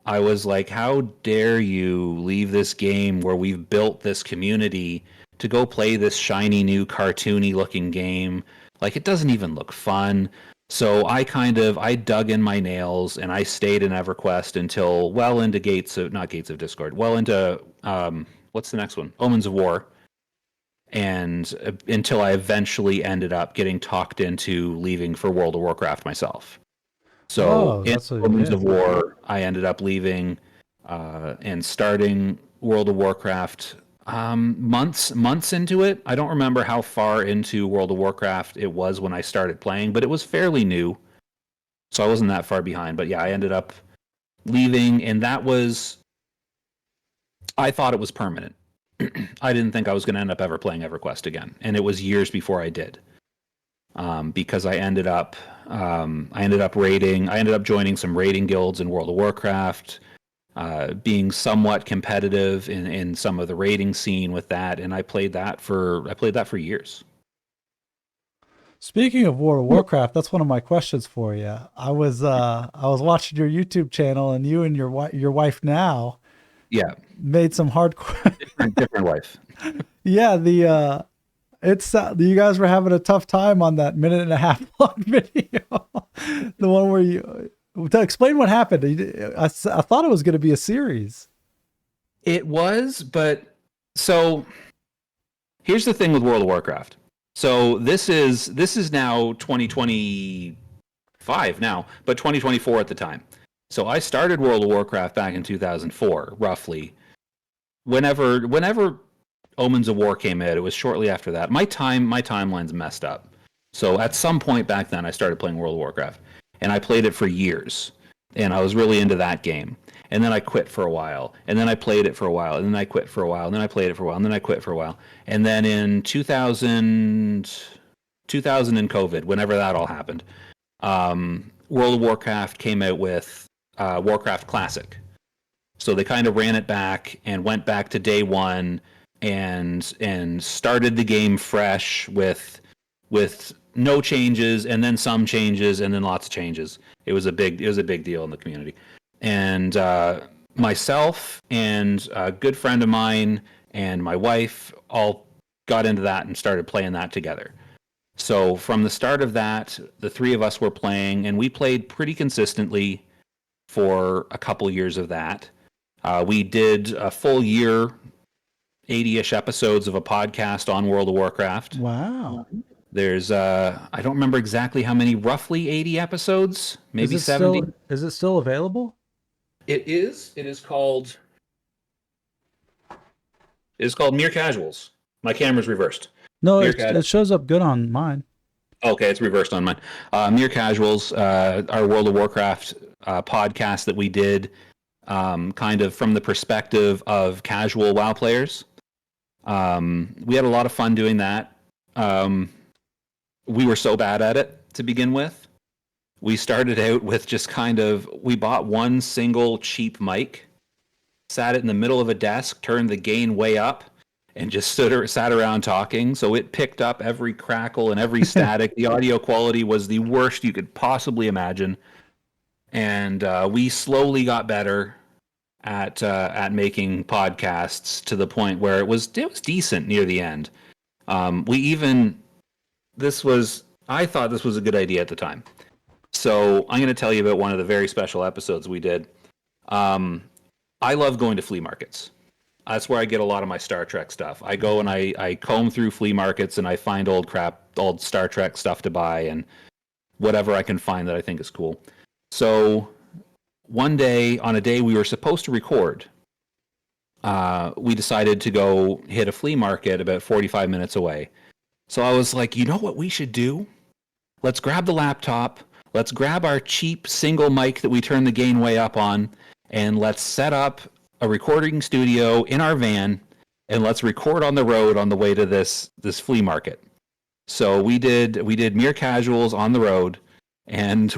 I was like, how dare you leave this game where we've built this community to go play this shiny new cartoony looking game? Like, it doesn't even look fun. So I dug in my nails and I stayed in EverQuest until well into not Gates of Discord, well into, what's the next one? Omens of War. And until I eventually ended up getting talked into leaving for World of Warcraft myself. So Oh, in that's what you Omens did. of War, I ended up leaving, and starting World of Warcraft, months into it. I don't remember how far into World of Warcraft it was when I started playing, but it was fairly new, so I wasn't that far behind. But yeah, I ended up leaving, and I thought it was permanent. I didn't think I was going to end up ever playing EverQuest again, and it was years before I did. Because I ended up raiding. I ended up joining some raiding guilds in World of Warcraft. being somewhat competitive in some of the raiding scene with that, and I played that for years. Speaking of World of Warcraft, that's one of my questions for you. I was watching your YouTube channel, and you and your wife now Yeah, made some hardcore. different wife. Yeah, it's you guys were having a tough time on that minute and a half long video, the one where you to explain what happened. I thought it was going to be a series. It was, but so here's the thing with World of Warcraft. So this is now 2025 now, but 2024 at the time. So I started World of Warcraft back in 2004, roughly. Whenever Omens of War came out, it was shortly after that. My timeline's messed up. So at some point back then, I started playing World of Warcraft, and I played it for years, and I was really into that game. And then I quit for a while, and then I played it for a while, and then I quit for a while, and then I played it for a while, and then I quit for a while. And then in 2000 and COVID, whenever that all happened, World of Warcraft came out with Warcraft Classic. So they kind of ran it back and went back to day one and started the game fresh with no changes, and then some changes, and then lots of changes. It was a big deal in the community. And myself and a good friend of mine and my wife all got into that and started playing that together. So from the start of that, the three of us were playing, and we played pretty consistently for a couple years of that. We did a full year, 80-ish episodes of a podcast on World of Warcraft. Wow. There's I don't remember exactly how many, roughly 80 episodes, maybe 70. Is it still available? It is. It is called Mere Casuals. My camera's reversed. No, it shows up good on mine. Okay, it's reversed on mine. Mere Casuals, our World of Warcraft podcast that we did, kind of from the perspective of casual WoW players. We had a lot of fun doing that. We were so bad at it to begin with. We started out with just we bought one single cheap mic, sat it in the middle of a desk, turned the gain way up, and just sat around talking. So it picked up every crackle and every static. The audio quality was the worst you could possibly imagine. And we slowly got better at making podcasts to the point where it was decent near the end. I thought this was a good idea at the time. So I'm going to tell you about one of the very special episodes we did. I love going to flea markets. That's where I get a lot of my Star Trek stuff. I go and I comb through flea markets and I find old Star Trek stuff to buy and whatever I can find that I think is cool. So one day, on a day we were supposed to record, we decided to go hit a flea market about 45 minutes away. So I was like, you know what we should do? Let's grab the laptop. Let's grab our cheap single mic that we turn the gain way up on, and let's set up a recording studio in our van, and let's record on the road on the way to this flea market. So we did Mere Casuals on the road, and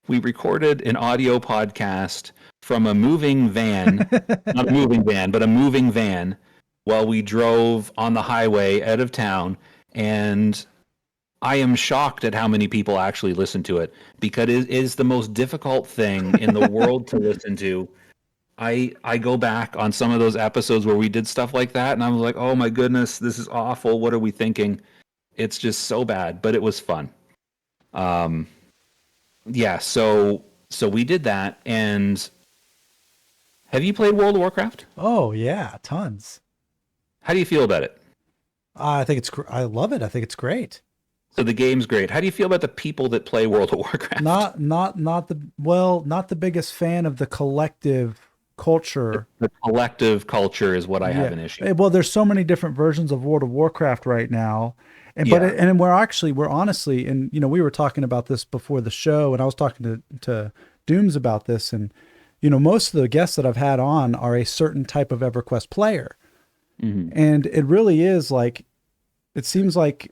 we recorded an audio podcast from a moving van, not a moving van, but a moving van, while we drove on the highway out of town. And I am shocked at how many people actually listen to it, because it is the most difficult thing in the world to listen to. I go back on some of those episodes where we did stuff like that, and I was like, oh my goodness, this is awful. What are we thinking? It's just so bad, but it was fun. Yeah, so we did that. And have you played World of Warcraft? Oh yeah, tons. How do you feel about it? I love it. I think it's great. So the game's great. How do you feel about the people that play World of Warcraft? Not the biggest fan of the collective culture. The collective culture is what I have an issue. Well, there's so many different versions of World of Warcraft right now. And we're honestly, and we were talking about this before the show, and I was talking to Dooms about this, and most of the guests that I've had on are a certain type of EverQuest player. Mm-hmm. And it really is like, it seems like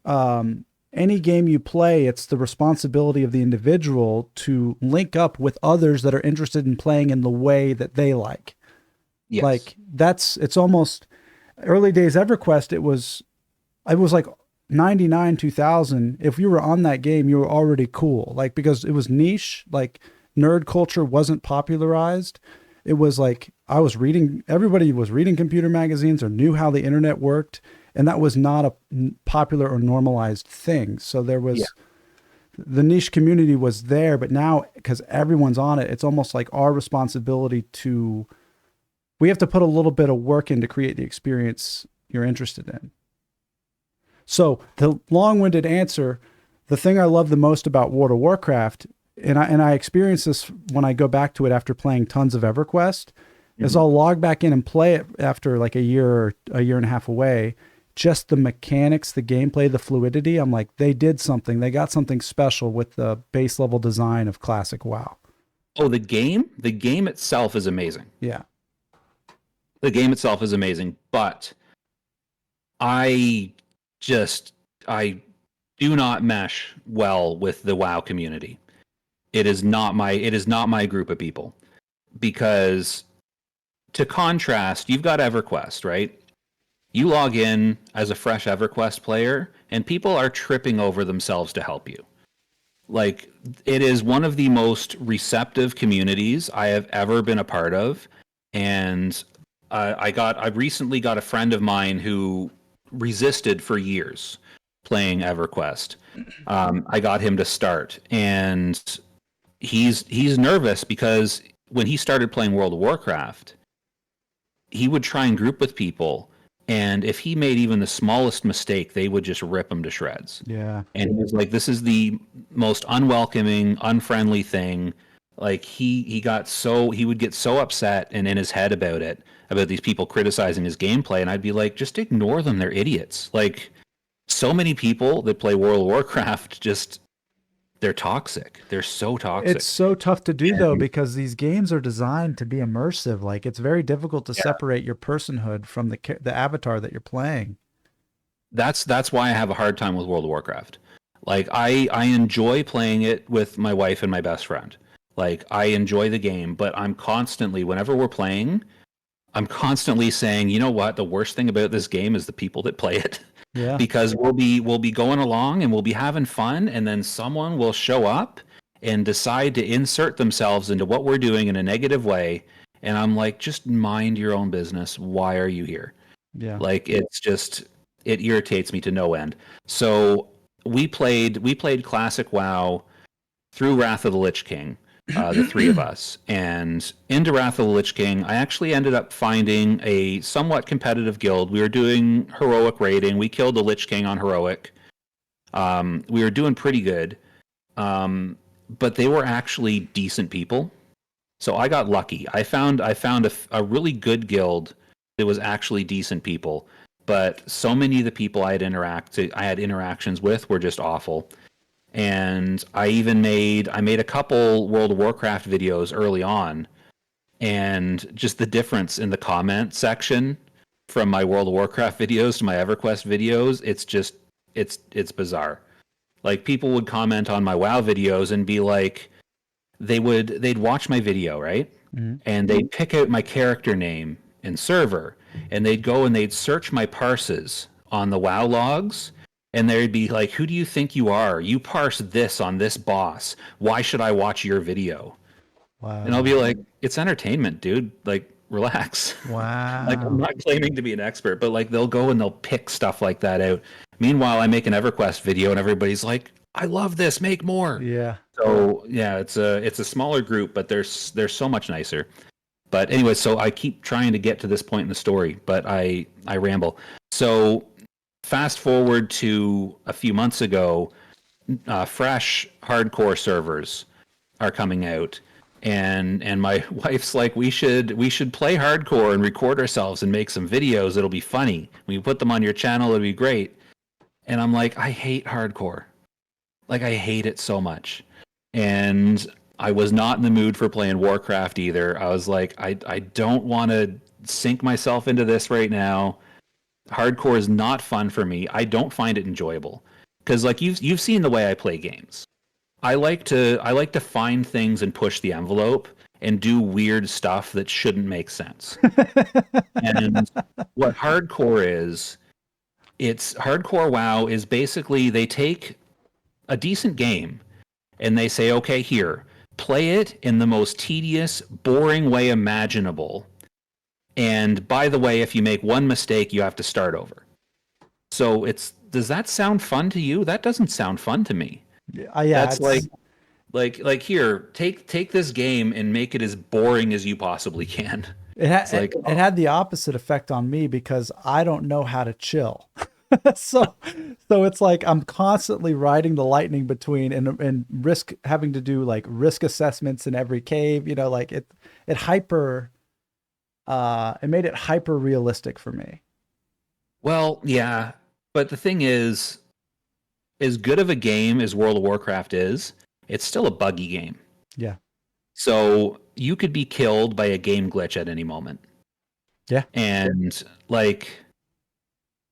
any game you play, it's the responsibility of the individual to link up with others that are interested in playing in the way that they like. Yes. Like it's almost early days EverQuest. It was like 99, 2000. If you were on that game, you were already cool. Like, because it was niche, like nerd culture wasn't popularized. It was like everybody was reading computer magazines or knew how the internet worked. And that was not a popular or normalized thing. So there Yeah. was, the niche community was there, but now because everyone's on it, it's almost like our responsibility to, we have to put a little bit of work in to create the experience you're interested in. So the long-winded answer, the thing I love the most about World of Warcraft, and I experience this when I go back to it after playing tons of EverQuest, is Mhm. I'll log back in and play it after like a year or a year and a half away. Just the mechanics, the gameplay, the fluidity. I'm like, they did something. They got something special with the base level design of classic WoW. Oh, the game itself is amazing. Yeah. The game itself is amazing, but I just I do not mesh well with the WoW community. It is not my group of people, because to contrast, you've got EverQuest, right? You log in as a fresh EverQuest player and people are tripping over themselves to help you. Like, it is one of the most receptive communities I have ever been a part of. And I recently got a friend of mine who resisted for years playing EverQuest. I got him to start, and he's nervous because when he started playing World of Warcraft, he would try and group with people, and if he made even the smallest mistake, they would just rip him to shreds. Yeah. And he was like, "This is the most unwelcoming, unfriendly thing." Like, he would get so upset and in his head about it, about these people criticizing his gameplay, and I'd be like, "Just ignore them. They're idiots." Like, so many people that play World of Warcraft, just, they're toxic. They're so toxic. It's so tough to do though, And because these games are designed to be immersive. Like, it's very difficult to yeah, separate your personhood from the avatar that you're playing. that's why I have a hard time with World of Warcraft. Like, I enjoy playing it with my wife and my best friend. Like, I enjoy the game, but I'm constantly, whenever we're playing, I'm constantly saying, you know what? The worst thing about this game is the people that play it. Yeah. Because we'll be going along and we'll be having fun, and then someone will show up and decide to insert themselves into what we're doing in a negative way, and I'm like, just mind your own business. Why are you here? Yeah. Like, it irritates me to no end. So we played classic WoW through Wrath of the Lich King, the three of us. And into Wrath of the Lich King, I actually ended up finding a somewhat competitive guild. We were doing heroic raiding. We killed the Lich King on heroic. We were doing pretty good. But they were actually decent people. So I got lucky. I found a really good guild that was actually decent people. But so many of the people I had interactions with were just awful. And I made a couple World of Warcraft videos early on, and just the difference in the comment section from my World of Warcraft videos to my EverQuest videos, it's bizarre. Like, people would comment on my WoW videos and be like, they'd watch my video, right? Mhm. And they'd pick out my character name and server, and they'd go and they'd search my parses on the WoW logs, and they'd be like, "Who do you think you are? You parse this on this boss. Why should I watch your video?" And I'll be Wow. like, "It's entertainment, dude. Like, relax." Like, I'm Wow. not claiming to be an expert, but like, they'll go and they'll pick stuff like that out. Meanwhile, I make an EverQuest video and everybody's like, "I love this. Make more." Yeah. So yeah, it's a smaller group, but they're so much nicer. But anyway, so I keep trying to get to this point in the story, but I ramble. So fast forward to a few months ago, fresh hardcore servers are coming out, and my wife's like, we should play hardcore and record ourselves and make some videos. It'll be funny. When you put them on your channel, it'll be great. And I'm like, I hate hardcore. Like, I hate it so much. And I was not in the mood for playing Warcraft either. I was like, I don't want to sink myself into this right now. Hardcore is not fun for me. I don't find it enjoyable. because like you've seen the way I play games. I like to find things and push the envelope and do weird stuff that shouldn't make sense. And what hardcore is, it's hardcore WoW is basically they take a decent game and they say, okay, here, play it in the most tedious, boring way imaginable. And by the way, if you make one mistake, you have to start over. So does that sound fun to you? That doesn't sound fun to me. Yeah, That's it's like here, take this game and make it as boring as you possibly can. It's like, it had the opposite effect on me because I don't know how to chill. so it's like I'm constantly riding the lightning between and risk having to do like risk assessments in every cave, you know, like it hyper it made it hyper realistic for me. well, yeah, but the thing is, as good of a game as World of Warcraft is, it's still a buggy game. Yeah. So you could be killed by a game glitch at any moment. Yeah. And like,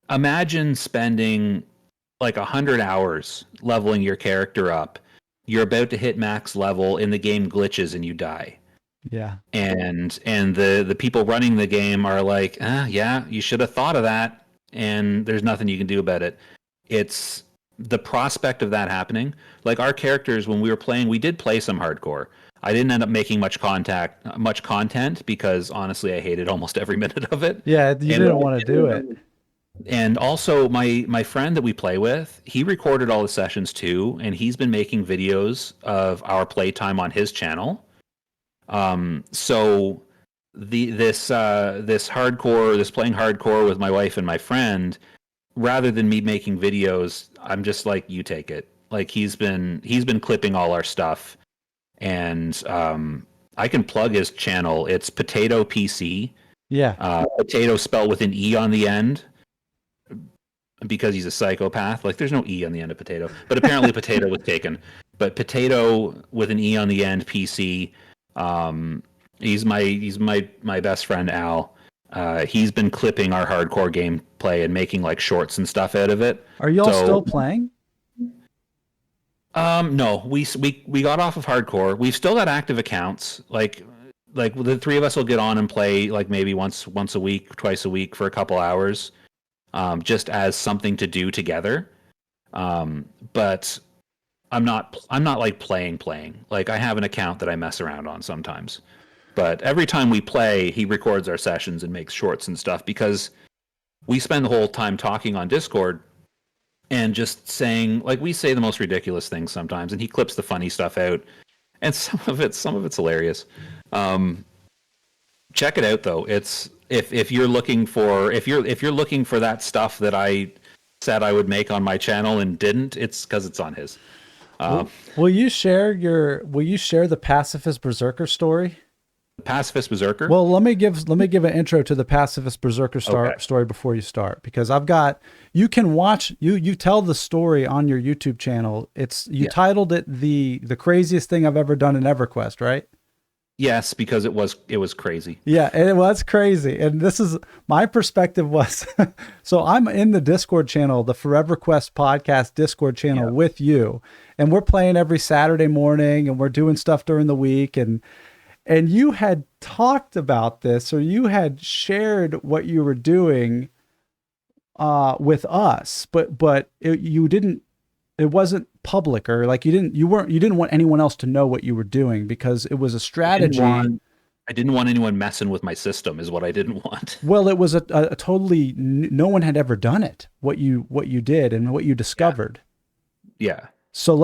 imagine spending like 100 hours leveling your character up. You're about to hit max level and the game glitches and you die. Yeah. And the people running the game are like, yeah, you should have thought of that. And there's nothing you can do about it. It's the prospect of that happening. Like our characters, when we were playing, we did play some hardcore. I didn't end up making much content because honestly, I hated almost every minute of it. Yeah, you didn't want to do it. And also, my friend that we play with, he recorded all the sessions too, and he's been making videos of our playtime on his channel. So this playing hardcore with my wife and my friend, rather than me making videos, I'm just like, you take it. Like he's been clipping all our stuff, and I can plug his channel. It's Potato PC. Yeah. Potato spelled with an E on the end because he's a psychopath. Like there's no E on the end of potato, but apparently potato was taken. But Potato with an E on the end, PC. He's my best friend Al. He's been clipping our hardcore gameplay and making like shorts and stuff out of it. Are y'all still playing? No, we got off of hardcore. We've still got active accounts. Like the three of us will get on and play like maybe once a week, twice a week for a couple hours, just as something to do together. But I'm not like playing. Like I have an account that I mess around on sometimes. But every time we play, he records our sessions and makes shorts and stuff because we spend the whole time talking on Discord and just saying, like, we say the most ridiculous things sometimes, and he clips the funny stuff out, and some of it's hilarious. Check it out though. It's if you're looking for that stuff that I said I would make on my channel and didn't, it's because it's on his. Will you share the Pacifist Berserker story? Pacifist Berserker? Well, let me give an intro to the Pacifist Berserker story before you start, because you can watch you tell the story on your YouTube channel. You titled it the craziest thing I've ever done in Everquest, right? Yes, because it was crazy. Yeah, and it was crazy. And this is my perspective was so I'm in the Discord channel, the Everquest podcast Discord channel with you, and we're playing every Saturday morning and we're doing stuff during the week, and you had talked about this, or you had shared what you were doing with us, but it wasn't public, or like you didn't want anyone else to know what you were doing because it was a strategy. I didn't want anyone messing with my system is what I didn't want. Well, it was a totally, no one had ever done it, what you did and what you discovered. Yeah. So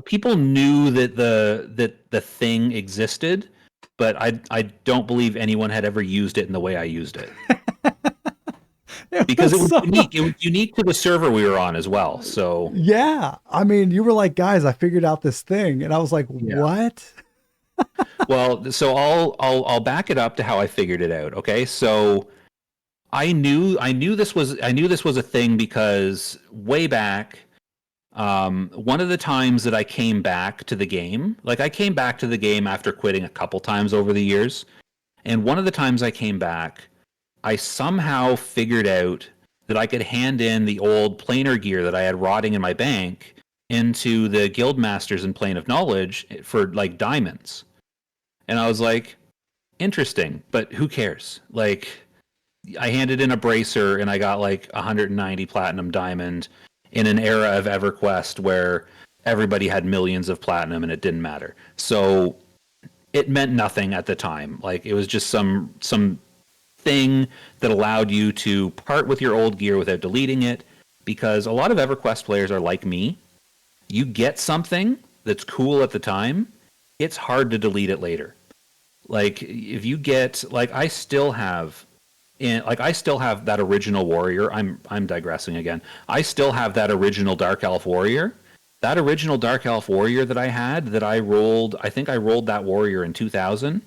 people knew that the thing existed, but I don't believe anyone had ever used it in the way I used it. Because it was unique. It was unique to the server we were on as well. So yeah, I mean, you were like, guys, I figured out this thing, and I was like, what? Well, so I'll back it up to how I figured it out. Okay, so I knew this was a thing because way back, one of the times that I came back to the game, like I came back to the game after quitting a couple times over the years, and one of the times I came back, I somehow figured out that I could hand in the old planar gear that I had rotting in my bank into the guild masters in Plane of Knowledge for like diamonds. And I was like, interesting, but who cares? Like, I handed in a bracer and I got like 190 platinum diamond in an era of EverQuest where everybody had millions of platinum and it didn't matter. So it meant nothing at the time. Like, it was just some thing that allowed you to part with your old gear without deleting it, because a lot of EverQuest players are like me. You get something that's cool at the time, it's hard to delete it later. Like, if you get, like, I still have that original warrior. I'm digressing again. I still have that original Dark Elf warrior. That original Dark Elf warrior that I had, that I rolled, I think I rolled that warrior in 2000.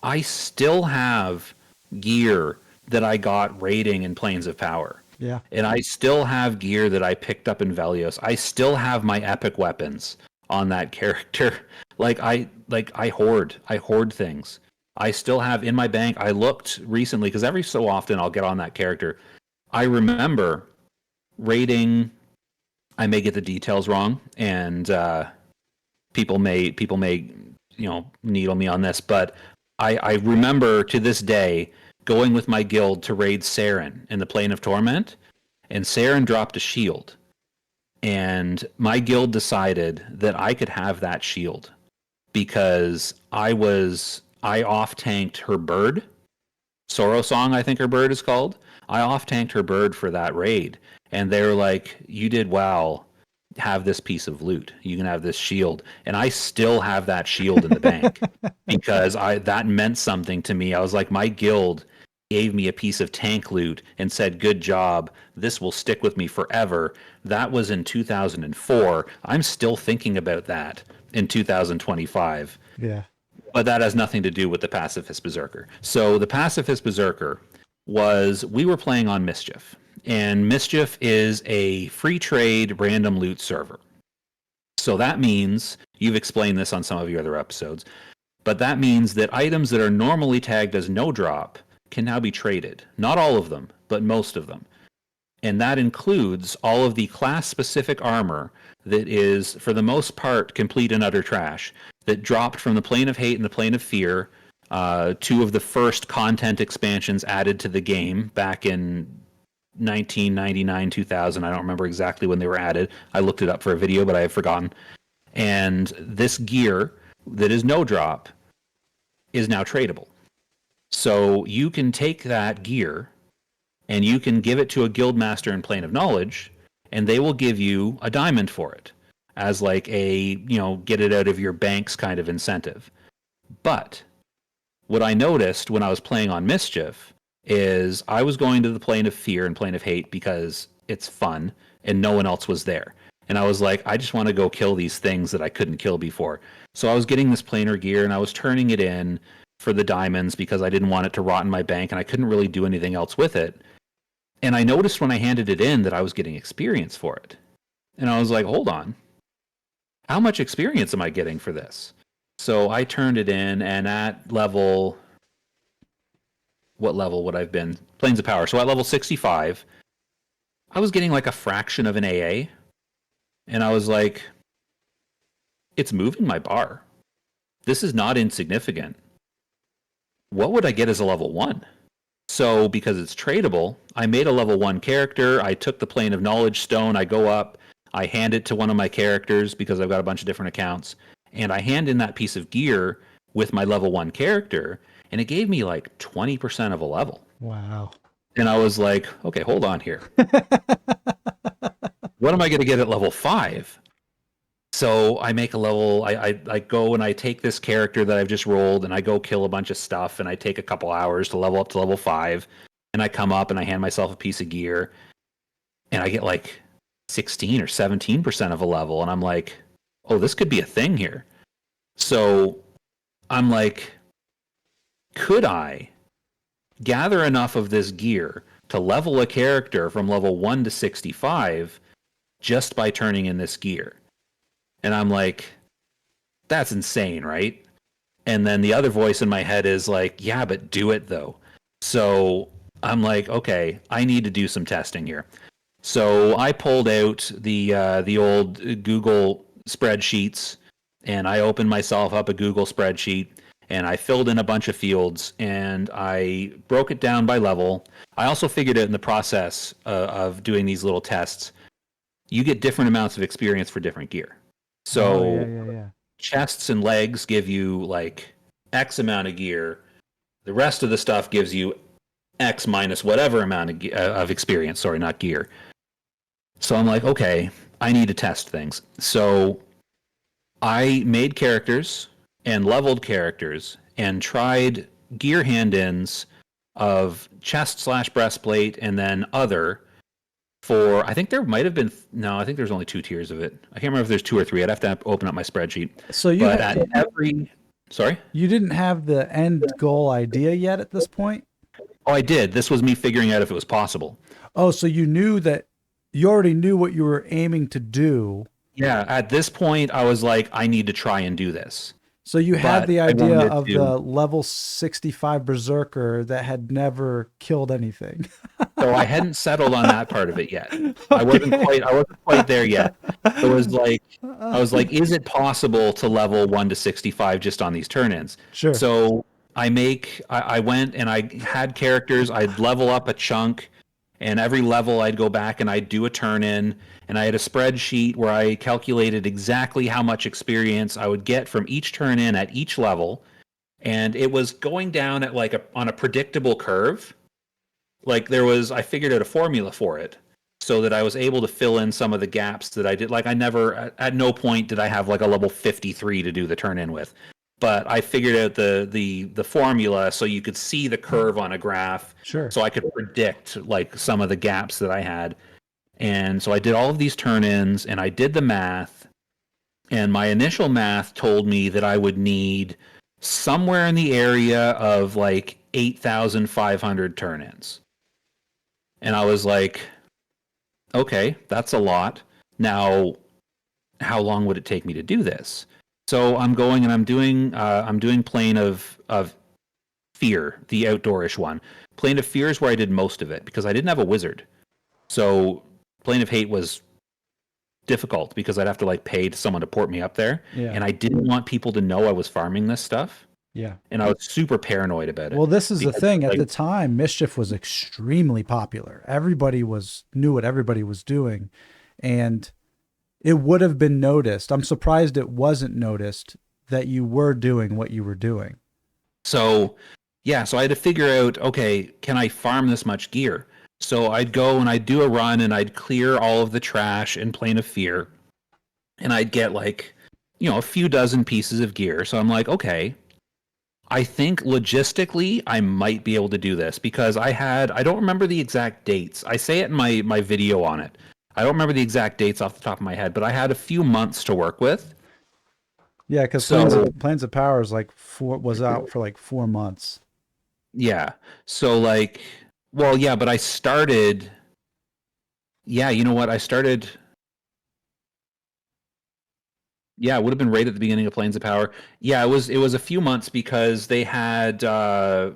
I still have gear that I got raiding in Plains of Power. Yeah. And I still have gear that I picked up in Velios. I still have my epic weapons on that character. I hoard things. I still have in my bank. I looked recently because every so often I'll get on that character. I remember raiding. I may get the details wrong, and people may needle me on this, but I remember to this day going with my guild to raid Saren in the Plane of Torment, and Saren dropped a shield, and my guild decided that I could have that shield because I off tanked her bird. Sorrow Song, I think her bird is called. I off tanked her bird for that raid. And they were like, you did well. Have this piece of loot. You can have this shield. And I still have that shield in the bank because that meant something to me. I was like, my guild gave me a piece of tank loot and said, good job. This will stick with me forever. That was in 2004. I'm still thinking about that in 2025. Yeah. But that has nothing to do with the Pacifist Berserker. So the Pacifist Berserker we were playing on Mischief. And Mischief is a free trade random loot server. So that means, you've explained this on some of your other episodes, but that means that items that are normally tagged as no drop can now be traded. Not all of them, but most of them. And that includes all of the class-specific armor that is, for the most part, complete and utter trash, that dropped from the Plane of Hate and the Plane of Fear, two of the first content expansions added to the game back in 1999, 2000. I don't remember exactly when they were added. I looked it up for a video, but I have forgotten. And this gear that is no drop is now tradable. So you can take that gear and you can give it to a guild master in Plane of Knowledge, and they will give you a diamond for it as like a, get it out of your banks kind of incentive. But what I noticed when I was playing on Mischief is I was going to the Plane of Fear and Plane of Hate because it's fun and no one else was there. And I was like, I just want to go kill these things that I couldn't kill before. So I was getting this planar gear and I was turning it in for the diamonds because I didn't want it to rot in my bank and I couldn't really do anything else with it. And I noticed when I handed it in that I was getting experience for it. And I was like, hold on. How much experience am I getting for this? So I turned it in, and at level... What level would I have been? Planes of Power. So at level 65, I was getting like a fraction of an AA. And I was like, it's moving my bar. This is not insignificant. What would I get as a level 1? So because it's tradable, I made a level 1 character. I took the Plane of Knowledge stone. I go up. I hand it to one of my characters because I've got a bunch of different accounts. And I hand in that piece of gear with my level 1 character. And it gave me like 20% of a level. Wow. And I was like, okay, hold on here. What am I going to get at level 5? So I make a level, I go and I take this character that I've just rolled and I go kill a bunch of stuff and I take a couple hours to level up to level 5. And I come up and I hand myself a piece of gear and I get like 16 or 17% of a level. And I'm like, oh, this could be a thing here. So I'm like, could I gather enough of this gear to level a character from level 1 to 65 just by turning in this gear? And I'm like, that's insane, right? And then the other voice in my head is like, yeah, but do it though. So I'm like, okay, I need to do some testing here. So I pulled out the old Google spreadsheets, and I opened myself up a Google spreadsheet, and I filled in a bunch of fields, and I broke it down by level. I also figured out in the process of doing these little tests, you get different amounts of experience for different gear. Oh yeah, So yeah, yeah. chests and legs give you like X amount of gear. The rest of the stuff gives you X minus whatever amount of experience. Sorry, not gear. So I'm like, okay, I need to test things. So I made characters and leveled characters and tried gear hand-ins of chest slash breastplate and then other for, I think there might have been, no, I think there's only 2 tiers of it. I can't remember if there's 2 or 3. I'd have to open up my spreadsheet. So But at every, sorry? you didn't have the end goal idea yet at this point? Oh, I did. This was me figuring out if it was possible. Oh, so you knew that you already knew what you were aiming to do. Yeah, at this point, I was like, I need to try and do this. So you had But the I idea wanted of to- the level 65 Berserker that had never killed anything. So I hadn't settled on that part of it yet. I wasn't quite there yet. It was like, I was like, is it possible to level 1 to 65 just on these turn-ins? Sure. So I went and I had characters. I'd level up a chunk, and every level I'd go back and I'd do a turn-in, and I had a spreadsheet where I calculated exactly how much experience I would get from each turn-in at each level, and it was going down at like on a predictable curve. Like I figured out a formula for it so that I was able to fill in some of the gaps that I did. Like at no point did I have like a level 53 to do the turn in with, but I figured out the formula so you could see the curve on a graph. Sure. So I could predict like some of the gaps that I had. And so I did all of these turn-ins and I did the math, and my initial math told me that I would need somewhere in the area of like 8,500 turn-ins. And I was like, okay, that's a lot. Now, how long would it take me to do this? So I'm going and I'm doing Plane of Fear, the outdoorish one. Plane of Fear is where I did most of it because I didn't have a wizard. So Plane of Hate was difficult because I'd have to like pay someone to port me up there. Yeah. And I didn't want people to know I was farming this stuff. Yeah. And I was super paranoid about it. Well, this is the thing. like, At the time, Mischief was extremely popular. Everybody knew what everybody was doing, and it would have been noticed. I'm surprised it wasn't noticed that you were doing what you were doing. So, yeah, so I had to figure out, okay, can I farm this much gear? So I'd go and I'd do a run and I'd clear all of the trash in Plane of Fear, and I'd get like, a few dozen pieces of gear. So I'm like, okay, I think logistically I might be able to do this because I don't remember the exact dates. I say it in my video on it. I don't remember the exact dates off the top of my head, but I had a few months to work with. Yeah, because Planes of Power is was out for like 4 months. Yeah. So like, well, yeah, but I started. Yeah, you know what? I started. Yeah, it would have been right at the beginning of Planes of Power. Yeah, it was a few months because they had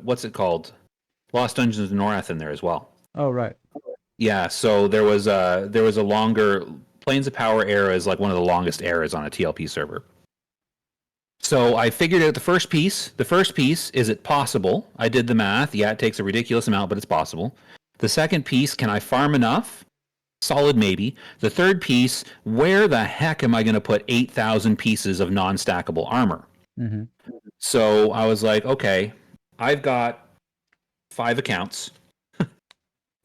what's it called? Lost Dungeons of Norath in there as well. Oh, right. Yeah, so there was a longer Planes of Power era is like one of the longest eras on a TLP server. So I figured out the first piece. The first piece, is it possible? I did the math. Yeah, it takes a ridiculous amount, but it's possible. The second piece, can I farm enough? Solid maybe. The third piece, where the heck am I going to put 8,000 pieces of non-stackable armor? Mm-hmm. So I was like, okay, I've got 5 accounts.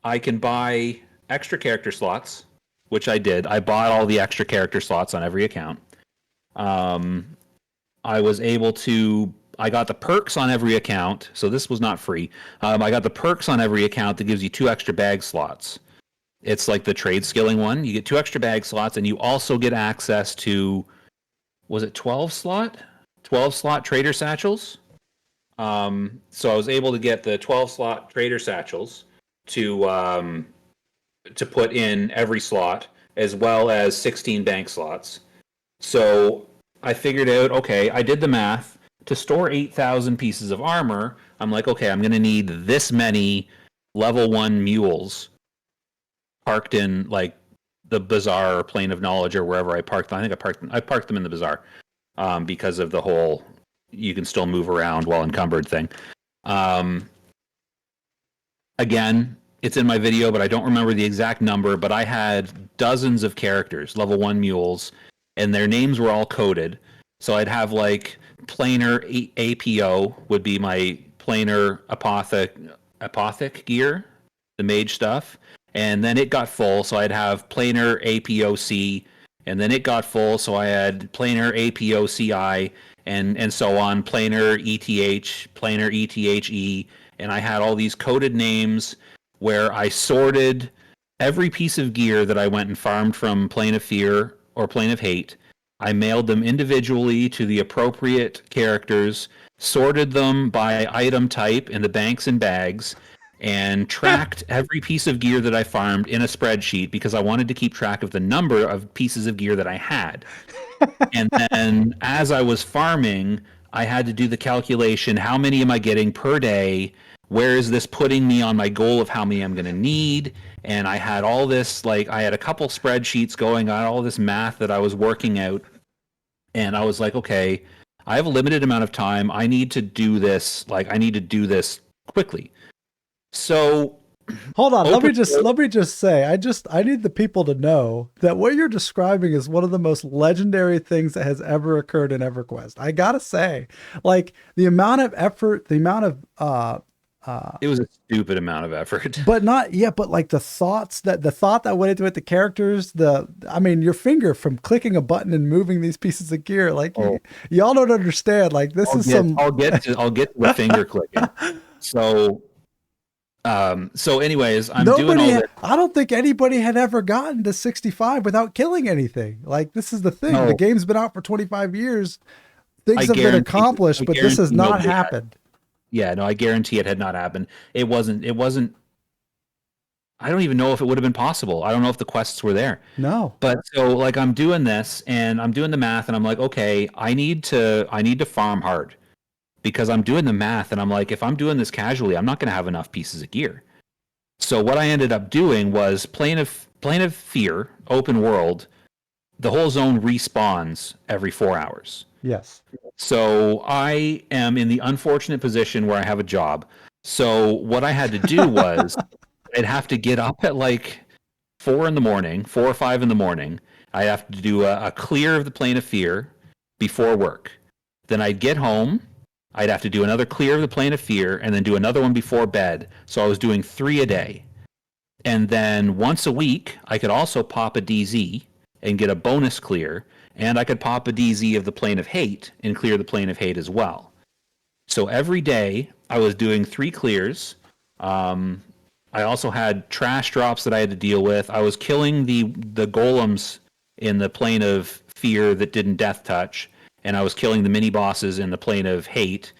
I can buy extra character slots, which I did. I bought all the extra character slots on every account. I was able to. I got the perks on every account, so this was not free. I got the perks on every account that gives you 2 extra bag slots. It's like the trade skilling one. You get 2 extra bag slots, and you also get access to, was it 12 slot? 12 slot trader satchels. So I was able to get the 12 slot trader satchels to put in every slot, as well as 16 bank slots. So I figured out, okay, I did the math. To store 8,000 pieces of armor, I'm like, okay, I'm going to need this many level 1 mules parked in like the bazaar or plane of knowledge or wherever I parked them. I think I parked them in the bazaar because of the whole you can still move around while encumbered thing. Again, it's in my video, but I don't remember the exact number, but I had dozens of characters, level 1 mules, and their names were all coded. So I'd have like planar APO would be my planar apothic gear, the mage stuff. And then it got full, so I'd have planar APOC, and then it got full, so I had planar APOCI, and so on, planar ETH, planar ETHE, and I had all these coded names where I sorted every piece of gear that I went and farmed from Plane of Fear or Plane of Hate. I mailed them individually to the appropriate characters, sorted them by item type in the banks and bags, and tracked every piece of gear that I farmed in a spreadsheet because I wanted to keep track of the number of pieces of gear that I had. And then as I was farming, I had to do the calculation, how many am I getting per day? Where is this putting me on my goal of how many I'm going to need? And I had all this, like, I had a couple spreadsheets going on, all this math that I was working out. And I was like, okay, I have a limited amount of time. I need to do this, like, I need to do this quickly. So hold on, let me just say, I need the people to know that what you're describing is one of the most legendary things that has ever occurred in EverQuest. I gotta say, like, the amount of effort, the amount of it was a stupid amount of effort. But like the thought that went into it, the characters, I mean, your finger from clicking a button and moving these pieces of gear, like y'all don't understand. Like I'll get to the finger clicking. So anyways, doing all that. I don't think anybody had ever gotten to 65 without killing anything. Like, this is the thing. No. The game's been out for 25 years. Things have been accomplished, but this has not happened. Yeah, no, I guarantee it had not happened. It wasn't. I don't even know if it would have been possible. I don't know if the quests were there. No. But so, like, I'm doing this and I'm doing the math and I'm like, okay, I need to farm hard because I'm doing the math and I'm like, if I'm doing this casually, I'm not going to have enough pieces of gear. So what I ended up doing was Plane of Fear, open world. The whole zone respawns every 4 hours. Yes. So I am in the unfortunate position where I have a job. So what I had to do was I'd have to get up at like 4 or 5 in the morning. I have to do a clear of the Plane of Fear before work. Then I'd get home. I'd have to do another clear of the Plane of Fear and then do another one before bed. So I was doing 3 a day. And then once a week, I could also pop a DZ and get a bonus clear. And I could pop a DZ of the Plane of Hate and clear the Plane of Hate as well. So every day I was doing 3 clears. I also had trash drops that I had to deal with. I was killing the golems in the Plane of Fear that didn't death touch. And I was killing the mini bosses in the Plane of Hate.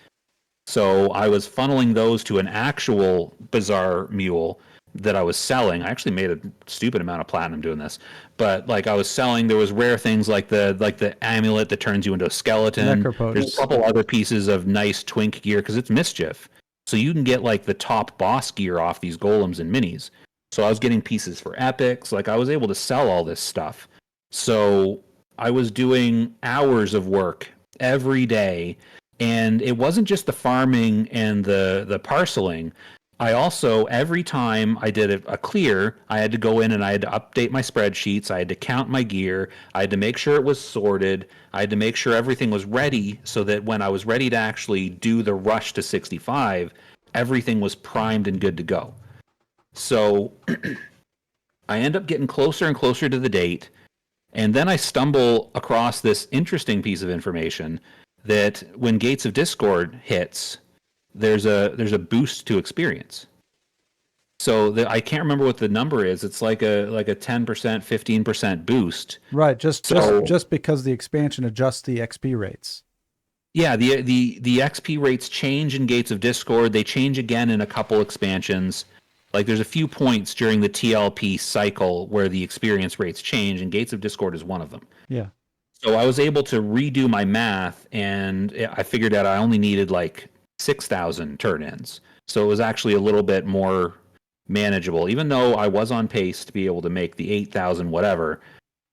So I was funneling those to an actual Bazaar mule that I was selling. I actually made a stupid amount of platinum doing this, but like I was selling, there was rare things like the amulet that turns you into a skeleton. There's a couple other pieces of nice twink gear because it's mischief. So you can get like the top boss gear off these golems and minis. So I was getting pieces for epics. Like I was able to sell all this stuff. So I was doing hours of work every day. And it wasn't just the farming and the parceling. I also, every time I did a clear, I had to go in and I had to update my spreadsheets. I had to count my gear. I had to make sure it was sorted. I had to make sure everything was ready so that when I was ready to actually do the rush to 65, everything was primed and good to go. So I end up getting closer and closer to the date. And then I stumble across this interesting piece of information that when Gates of Discord hits, there's a boost to experience. So I can't remember what the number is. It's like a 10%, 15% boost. Right, just because the expansion adjusts the XP rates. Yeah, the XP rates change in Gates of Discord. They change again in a couple expansions. Like there's a few points during the TLP cycle where the experience rates change, and Gates of Discord is one of them. Yeah. So I was able to redo my math, and I figured out I only needed like 6,000 turn-ins. So it was actually a little bit more manageable. Even though I was on pace to be able to make the 8,000 whatever,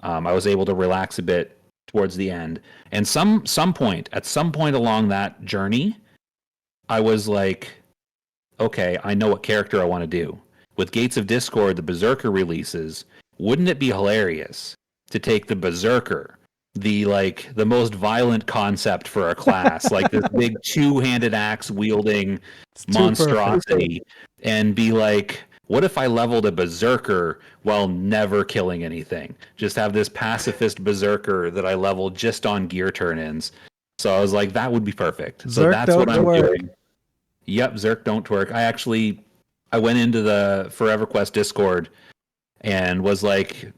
I was able to relax a bit towards the end. And at some point along that journey, I was like, okay, I know what character I want to do. With Gates of Discord, the Berserker releases, wouldn't it be hilarious to take the Berserker, the most violent concept for a class, like this big two-handed axe wielding monstrosity, and be like, what if I leveled a Berserker while never killing anything? Just have this pacifist Berserker that I leveled just on gear turn-ins. So I was like, that would be perfect. So Zerk that's what I'm twerk. doing. Yep, Zerk don't twerk. I went into the EverQuest Discord and was like,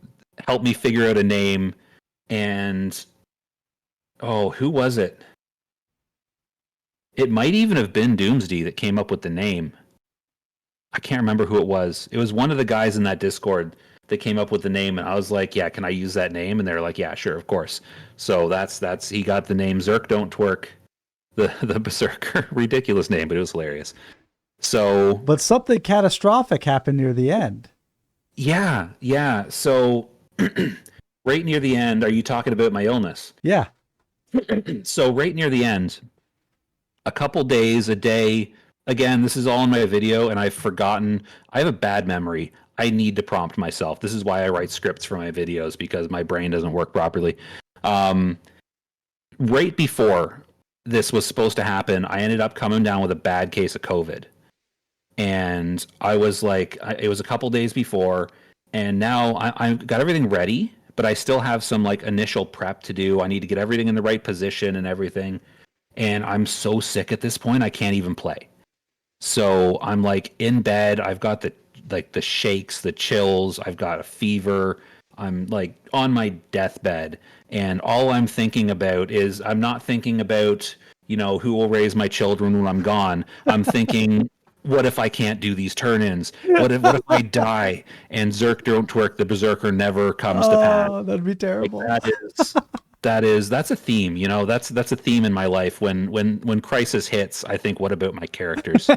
help me figure out a name. And who was it? It might even have been Doomsday that came up with the name. I can't remember who it was. It was one of the guys in that Discord that came up with the name, and I was like, yeah, can I use that name? And they're like, yeah, sure, of course. So that's he got the name Zerk don't twerk, the Berserker. Ridiculous name, but it was hilarious. So, but something catastrophic happened near the end. Yeah. So, right near the end, are you talking about my illness? Yeah. So, right near the end, a couple days, a day. Again, this is all in my video, and I've forgotten. I have a bad memory. I need to prompt myself. This is why I write scripts for my videos, because my brain doesn't work properly. Right before this was supposed to happen, I ended up coming down with a bad case of COVID. And I was like, it was a couple days before, and now I got everything ready, but I still have some like initial prep to do. I need to get everything in the right position and everything. And I'm so sick at this point, I can't even play. So I'm like in bed. I've got the shakes, the chills. I've got a fever. I'm like on my deathbed, and all I'm thinking about is I'm not thinking about, who will raise my children when I'm gone. I'm thinking, what if I can't do these turn-ins? What if I die and Zerk don't twerk, the Berserker never comes to pass? Oh, that'd be terrible. Like, that's a theme, that's a theme in my life. When crisis hits, I think, what about my characters?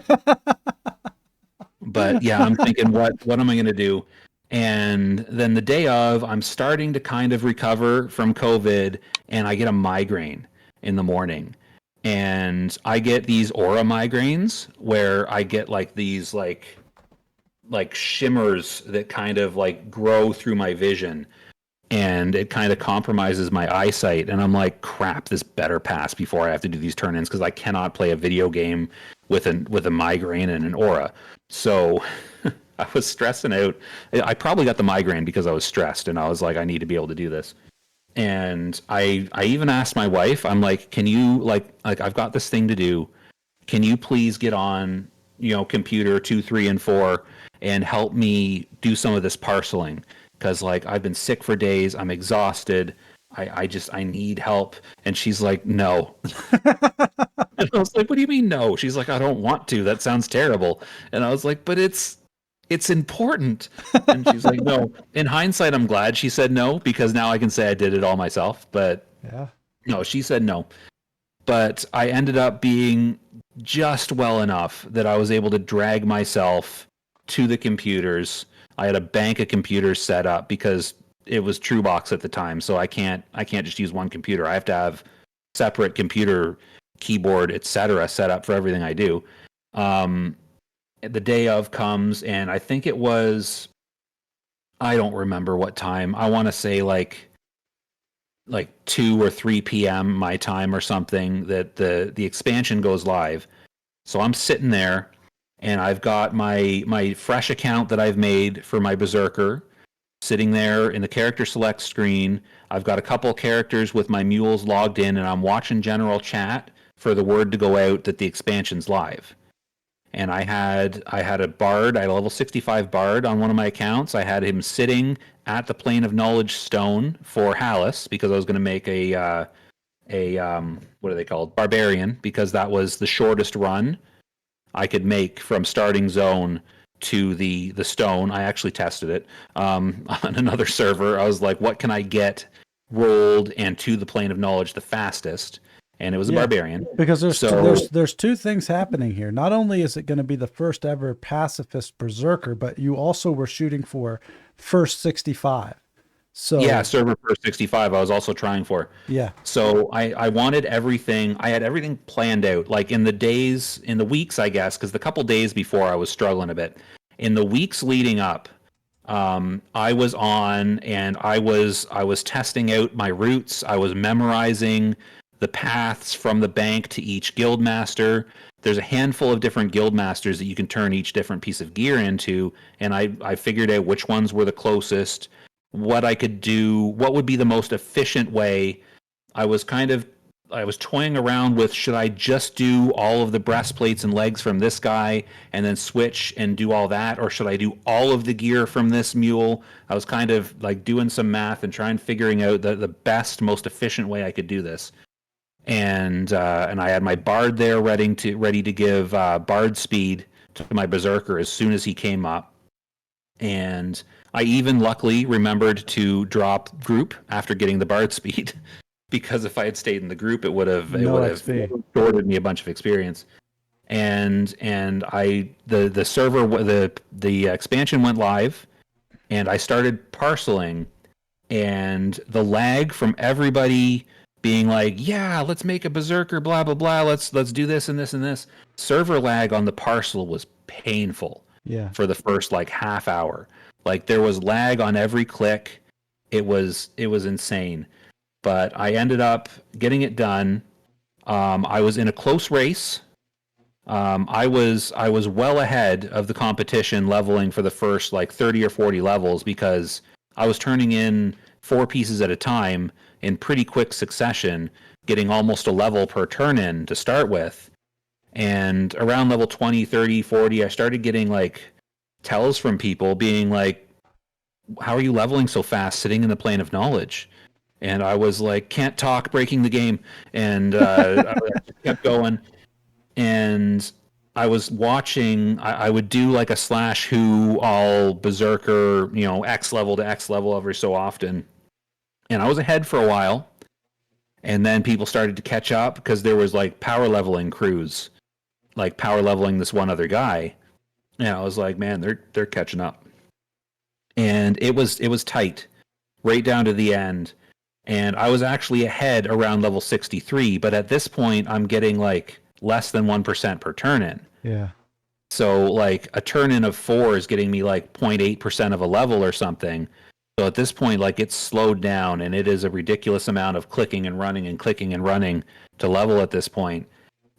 But yeah, I'm thinking, what am I going to do? And then the day of, I'm starting to kind of recover from COVID, and I get a migraine in the morning. And I get these aura migraines where I get like these like shimmers that kind of like grow through my vision, and it kind of compromises my eyesight. And I'm like, crap, this better pass before I have to do these turn-ins, because I cannot play a video game with a migraine and an aura. So I was stressing out. I probably got the migraine because I was stressed, and I was like, I need to be able to do this. And I even asked my wife, I'm like, can you like I've got this thing to do. Can you please get on, computer 2, 3, and 4 and help me do some of this parceling? Because like I've been sick for days, I'm exhausted. I need help. And she's like, no. And I was like, what do you mean no? She's like, I don't want to. That sounds terrible. And I was like, but it's important. And she's like, no. In hindsight, I'm glad she said no, because now I can say I did it all myself. But yeah, no, she said no. But I ended up being just well enough that I was able to drag myself to the computers. I had a bank of computers set up because it was TrueBox at the time, so I can't just use one computer. I have to have separate computer, keyboard, etc. set up for everything I do. The day of comes, and I think it was, I don't remember what time. I want to say like 2 or 3 p.m. my time or something, that the expansion goes live. So I'm sitting there, and I've got my fresh account that I've made for my Berserker sitting there in the character select screen. I've got a couple characters with my mules logged in, and I'm watching general chat for the word to go out that the expansion's live. And I had a bard, I had a level 65 bard on one of my accounts. I had him sitting at the Plane of Knowledge stone for Hallis, because I was going to make a what are they called? Barbarian, because that was the shortest run I could make from starting zone to the stone. I actually tested it on another server. I was like, what can I get rolled and to the Plane of Knowledge the fastest? and it was a Yeah. barbarian. Because So there's two things happening here. Not only is it going to be the first ever pacifist berserker, but you also were shooting for first 65. yeah, So server first 65 I was also trying for. yeah, So I wanted everything. I had everything planned out, like in the weeks, I guess, because the couple days before I was struggling a bit. In the weeks leading up, I was on and I was testing out my routes. I was memorizing the paths from the bank to each guild master. There's a handful of different guild masters that you can turn each different piece of gear into, and I figured out which ones were the closest, what I could do, what would be the most efficient way. I was toying around with, should I just do all of the breastplates and legs from this guy and then switch and do all that, or should I do all of the gear from this mule? I was kind of like doing some math and trying figuring out the best, most efficient way I could do this. And I had my bard there ready to give bard speed to my berserker as soon as he came up. And I even luckily remembered to drop group after getting the bard speed, because if I had stayed in the group, it no would have XP. shorted me a bunch of experience. And the server, the expansion went live, and I started parceling, and the lag from everybody being like, yeah, let's make a berserker, blah blah blah, let's do this and this and this. Server lag on the parcel was painful Yeah. for the first like half hour. Like there was lag on every click. It was insane. But I ended up getting it done. I was in a close race. I was well ahead of the competition leveling for the first like 30 or 40 levels, because I was turning in 4 pieces at a time in pretty quick succession, getting almost a level per turn in to start with. And around level 20, 30, 40, I started getting like tells from people being like, how are you leveling so fast sitting in the plane of knowledge? And I was like, can't talk, breaking the game. And I kept going. And I was watching, I would do like a slash who all berserker, X level to X level every so often. And I was ahead for a while. And then people started to catch up because there was like power leveling crews, like power leveling this one other guy. And I was like, man, they're catching up. And it was tight right down to the end. And I was actually ahead around level 63, but at this point I'm getting like less than 1% per turn in. Yeah. So like a turn in of 4 is getting me like 0.8% of a level or something. So at this point, like it's slowed down, and it is a ridiculous amount of clicking and running and clicking and running to level at this point.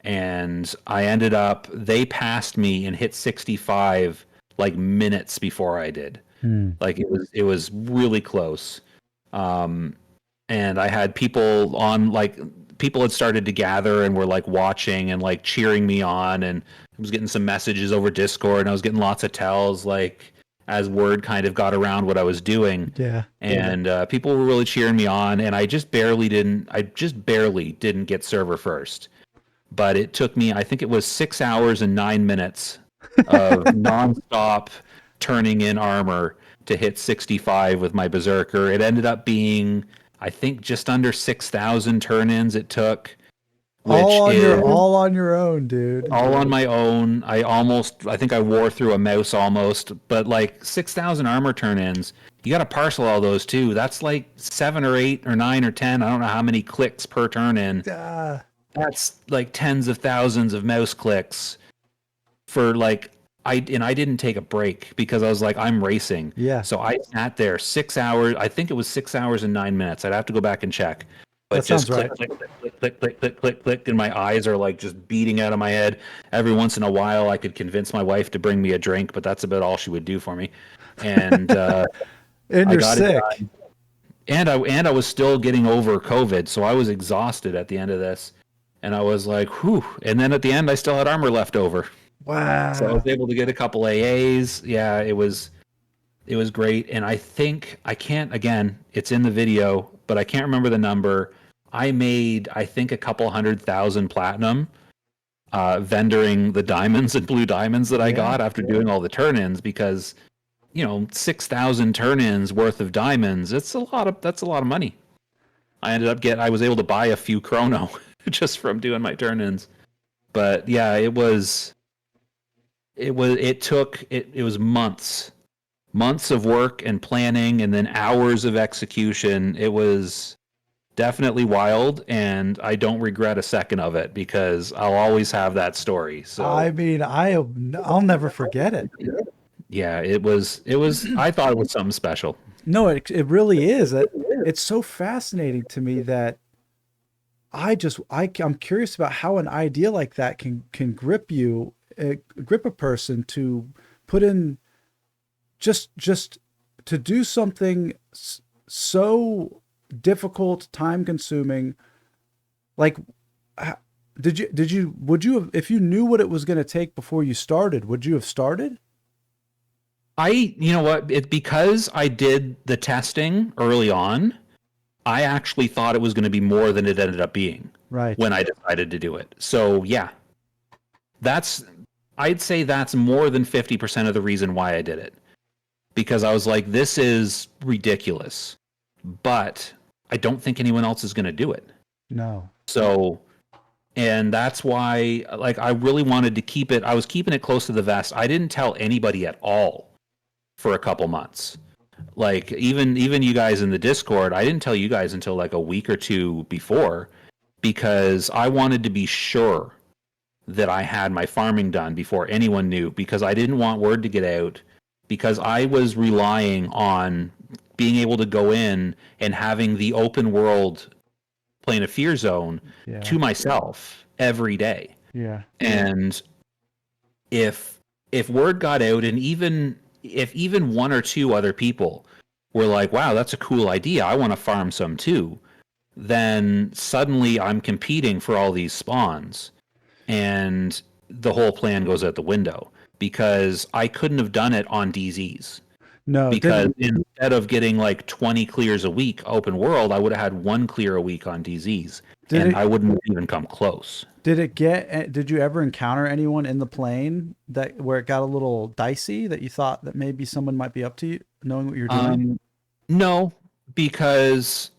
And they passed me and hit 65 like minutes before I did. Like it was really close. And I had people on, like people had started to gather and were like watching and like cheering me on, and I was getting some messages over Discord, and I was getting lots of tells like as word kind of got around what I was doing. Yeah. And people were really cheering me on, and I just barely didn't get server first. But it took me, I think it was 6 hours and 9 minutes of nonstop turning in armor to hit 65 with my berserker. It ended up being, I think, just under 6,000 turn-ins it took, which all on your own, dude. all on my own. I think I wore through a mouse almost, but like 6,000 armor turn-ins, you got to parcel all those too. That's like 7 or 8 or 9 or 10. I don't know how many clicks per turn-in. That's like tens of thousands of mouse clicks for like, I didn't take a break because I was like, I'm racing. Yeah. So I sat there 6 hours. I think it was 6 hours and 9 minutes. I'd have to go back and check. But That just sounds right. click, click, click, click, click, click, click, and my eyes are like just beating out of my head. Every once in a while, I could convince my wife to bring me a drink, but that's about all she would do for me. And And I you're got sick. it done. And I was still getting over COVID, so I was exhausted at the end of this. And I was like, whew. And then at the end, I still had armor left over. Wow. So I was able to get a couple AAs. Yeah, it was great. And I think, I can't, again, it's in the video, but I can't remember the number. I made, I think, a couple 100,000 platinum vendoring the diamonds and blue diamonds that I got after doing all the turn-ins, because 6,000 turn-ins worth of diamonds, that's a lot of money. I was able to buy a few chrono just from doing my turn-ins. But yeah, it was months of work and planning and then hours of execution. It was definitely wild, and I don't regret a second of it because I'll always have that story. I So mean, I'll never forget it. yeah, I thought it was something special. No, it really is. It's so fascinating to me that I'm curious about how an idea like that can grip a person to put in just to do something so difficult, time consuming. Like, would you have, if you knew what it was going to take before you started, would you have started? You know what? Because I did the testing early on, I actually thought it was going to be more than it ended up being Right. when I decided to do it. So yeah, that's, I'd say that's more than 50% of the reason why I did it. Because I was like, this is ridiculous, but I don't think anyone else is going to do it. No. So, and that's why, like, I really wanted to keep it. I was keeping it close to the vest. I didn't tell anybody at all for a couple months. Like, even you guys in the Discord, I didn't tell you guys until like a week or two before, because I wanted to be sure that I had my farming done before anyone knew, because I didn't want word to get out, because I was relying on being able to go in and having the open world Plane of Fear zone to myself every day. Yeah. And if word got out, and even one or two other people were like, wow, that's a cool idea, I want to farm some too, then suddenly I'm competing for all these spawns, and the whole plan goes out the window, because I couldn't have done it on DZs. No, Because instead of getting like 20 clears a week open world, I would have had one clear a week on DZs, and I wouldn't even come close. did you ever encounter anyone in the plane where it got a little dicey, that you thought that maybe someone might be up to you, knowing what you're doing? No, because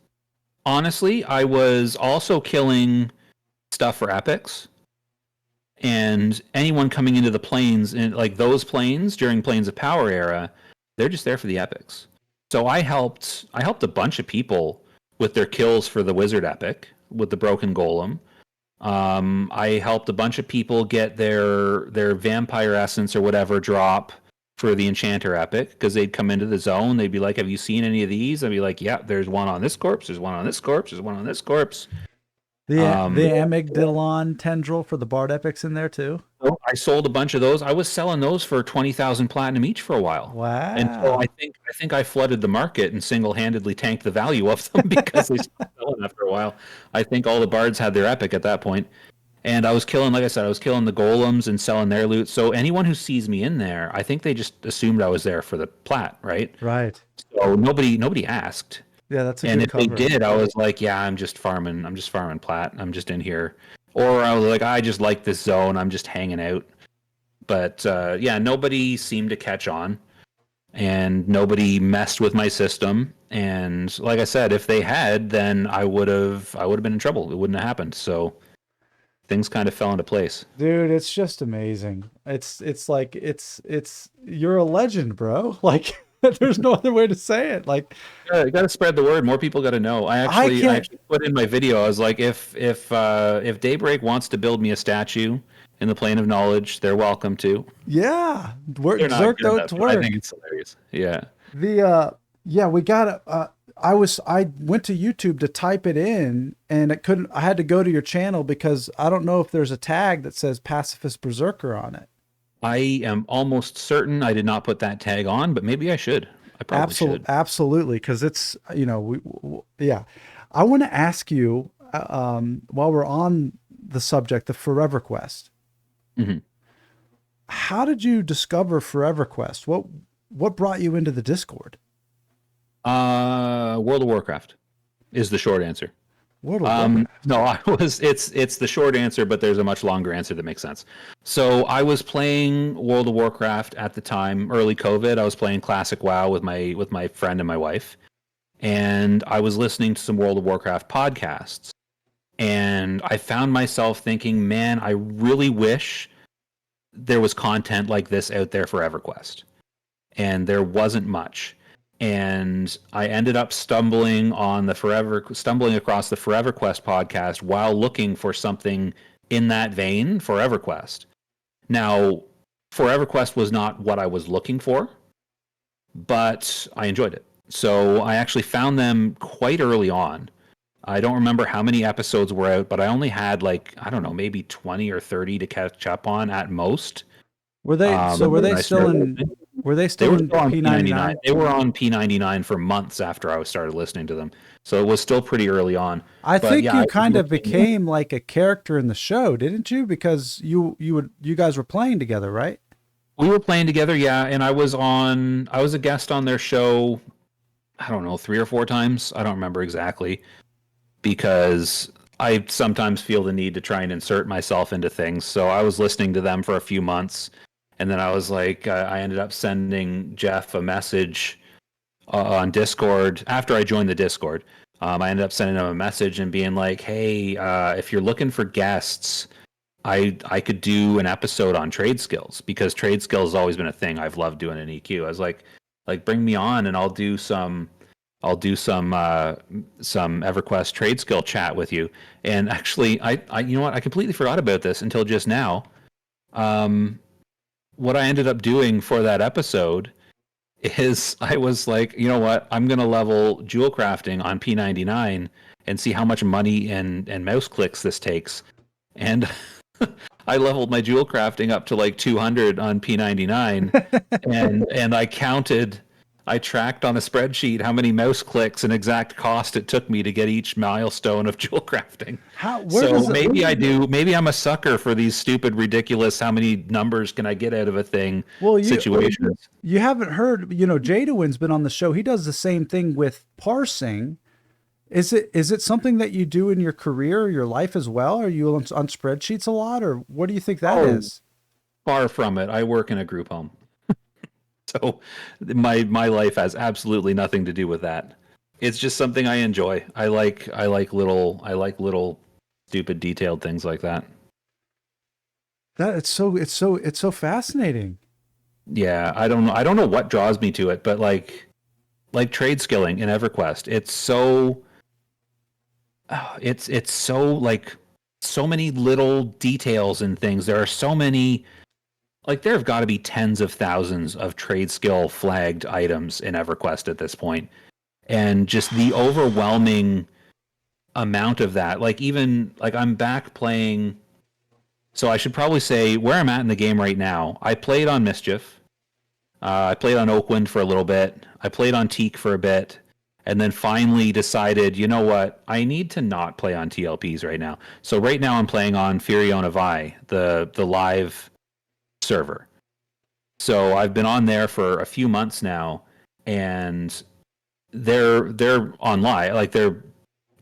honestly, I was also killing stuff for epics, and anyone coming into the planes, and like those planes during Planes of Power era, they're just there for the epics. So I helped a bunch of people with their kills for the wizard epic with the broken golem. I helped a bunch of people get their vampire essence or whatever drop for the enchanter epic, because they'd come into the zone, they'd be like, have you seen any of these? I'd be like, yeah, there's one on this corpse, there's one on this corpse, there's one on this corpse. The amygdalon tendril for the bard epics in there too. I sold a bunch of those. I was selling those for 20,000 platinum each for a while. Wow. And so I think I flooded the market and single-handedly tanked the value of them because they stopped selling after a while. I think all the bards had their epic at that point. And I was killing, like I said, I was killing the golems and selling their loot. So anyone who sees me in there, I think they just assumed I was there for the plat, right? Right. So nobody asked. Yeah, that's a and good if cover. they did, I was like, yeah, I'm just farming plat. I'm just in here. Or I was like, I just like this zone, I'm just hanging out. But yeah, nobody seemed to catch on, and nobody messed with my system. And like I said, if they had, then I would have been in trouble. It wouldn't have happened. So things kind of fell into place. Dude, it's just amazing. It's you're a legend, bro. Like, there's no other way to say it. Like, You got to spread the word. More people got to know. I actually put in my video, I was like, if Daybreak wants to build me a statue in the Plane of Knowledge, they're welcome to. yeah, They're not good enough, but I work. think it's hilarious. Yeah. We got I went to YouTube to type it in, and it couldn't. I had to go to your channel because I don't know if there's a tag that says Pacifist Berserker on it. I am almost certain I did not put that tag on, but maybe I should. I probably should. Absolutely, because it's, yeah. I want to ask you, while we're on the subject of Forever Quest, Mhm. how did you discover Forever Quest? What brought you into the Discord? World of Warcraft is the short answer. World of Warcraft. No, it's the short answer, but there's a much longer answer that makes sense. So I was playing World of Warcraft at the time, early COVID. I was playing classic WoW with my friend and my wife, and I was listening to some World of Warcraft podcasts. And I found myself thinking, man, I really wish there was content like this out there for EverQuest. And there wasn't much. And I ended up stumbling across the ForeverQuest podcast while looking for something in that vein for EverQuest. Now, ForeverQuest was not what I was looking for, but I enjoyed it. So I actually found them quite early on. I don't remember how many episodes were out, but I only had like, I don't know, maybe 20 or 30 to catch up on at most. Were they When I started. were they They still were in still on P99? P99. They were on P99 for months after I started listening to them. So it was still pretty early on. I But think yeah, you kind of became like a character in the show, didn't you? Because you guys were playing together, right? we were playing together, yeah, and I was a guest on their show, I don't know, 3 or 4 times. I don't remember exactly, because I sometimes feel the need to try and insert myself into things. So I was listening to them for a few months, and then I was like, I ended up sending Jeff a message on Discord after I joined the Discord. I ended up sending him a message and being like, "Hey, if you're looking for guests, I could do an episode on trade skills, because trade skills has always been a thing I've loved doing in EQ. I was like bring me on and I'll do some EverQuest trade skill chat with you." And actually, I you know what? I completely forgot about this until just now. What I ended up doing for that episode is I was like, you know what? I'm gonna level jewel crafting on P99 and see how much money and mouse clicks this takes. And I leveled my jewel crafting up to like 200 on P99, and I tracked on a spreadsheet how many mouse clicks and exact cost it took me to get each milestone of jewel crafting. Where So does maybe I'm a sucker for these stupid, ridiculous, how many numbers can I get out of a thing well situations. you haven't heard, Jadawin's been on the show. He does the same thing with parsing. Is it something that you do in your career or your life as well? Are you on spreadsheets a lot, or what do you think that is? Far from it. I work in a group home. So my life has absolutely nothing to do with that. It's just something I enjoy. I like little stupid detailed things like that. That it's so fascinating. Yeah, I don't know what draws me to it, but like trade skilling in EverQuest, it's so like so many little details and things. There are so many, like there have got to be tens of thousands of trade skill flagged items in EverQuest at this point. And just the overwhelming amount of that, like even like I'm back playing. So I should probably say where I'm at in the game right now. I played on Mischief. I played on Oakwind for a little bit. I played on Teak for a bit, and then finally decided, you know what? I need to not play on TLPs right now. So right now I'm playing on Firiona Vie, the live server. So I've been on there for a few months now, and they're on live, like they're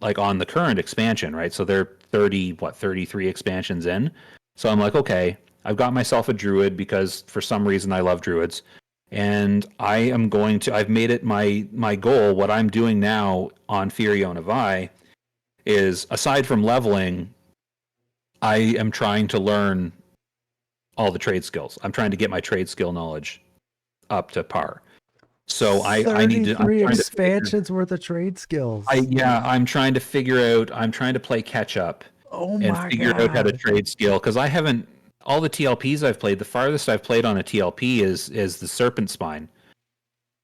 like on the current expansion, right? So they're 33 expansions in. So I'm like, okay, I've got myself a druid because for some reason I love druids. And I've made it my goal. What I'm doing now on Firiona Vie is, aside from leveling, I am trying to learn all the trade skills. I'm trying to get my trade skill knowledge up to par. So I need to. I'm 33 trying to expansions worth of trade skills. I'm trying to figure out. I'm trying to play catch up Oh and my figure out how to god. trade skill, because I haven't. All the TLPs I've played, the farthest I've played on a TLP is the Serpent Spine.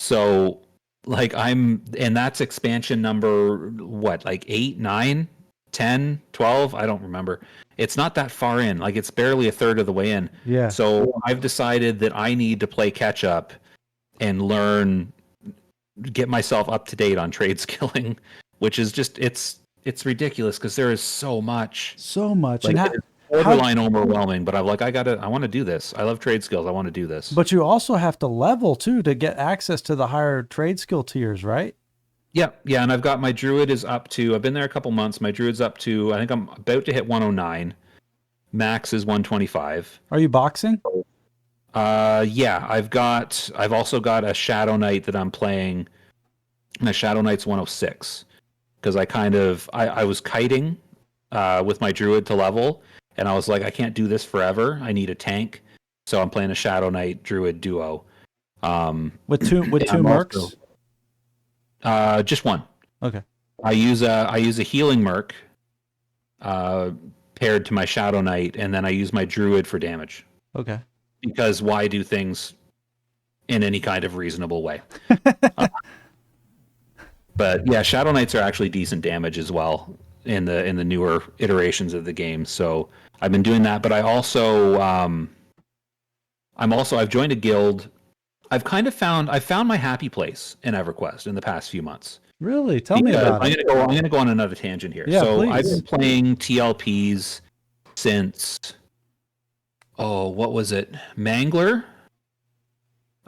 So like and that's expansion number what, like 8, 9, 10, 12? I don't remember. It's not that far in. Like it's barely a third of the way in. Yeah. So I've decided that I need to play catch up and get myself up to date on trade skilling, which is just it's ridiculous because there is so much. So much. Like, And it's borderline overwhelming, but I'm like, I want to do this. I love trade skills. I want to do this. but you also have to level too to get access to the higher trade skill tiers, right? Yeah, yeah, and I've got my druid is up to. I've been there a couple months. My druid's up to. I think I'm about to hit 109. Max is 125. Are you boxing? Yeah, I've also got a Shadow Knight that I'm playing. My Shadow Knight's 106 because I was kiting with my druid to level, and I was like, I can't do this forever. I need a tank, so I'm playing a Shadow Knight druid duo. With two mercs. Just one. Okay. I use a healing merc paired to my Shadow Knight, and then I use my druid for damage. Okay. Because why do things in any kind of reasonable way? But yeah, Shadow Knights are actually decent damage as well in the newer iterations of the game. So I've been doing that, but I also I've joined a guild. I've found my happy place in EverQuest in the past few months. Really? Tell me about it. I'm gonna go on another tangent here. Yeah, so please. I've been playing TLPs since what was it? Mangler?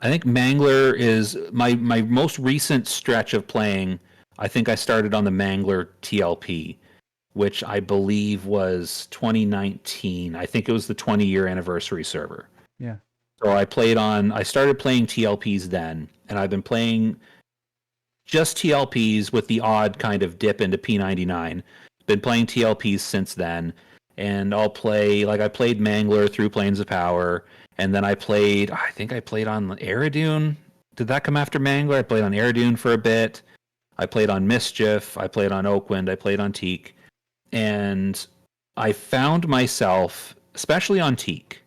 I think Mangler is my most recent stretch of playing. I think I started on the Mangler TLP, which I believe was 2019. I think it was the 20-year anniversary server. Yeah. So I started playing TLPs then, and I've been playing just TLPs with the odd kind of dip into P99. Been playing TLPs since then, and I played Mangler through Planes of Power, and then I think I played on Eridune. Did that come after Mangler? I played on Eridune for a bit. I played on Mischief. I played on Oakwind. I played on Teak. And I found myself, especially on Teak,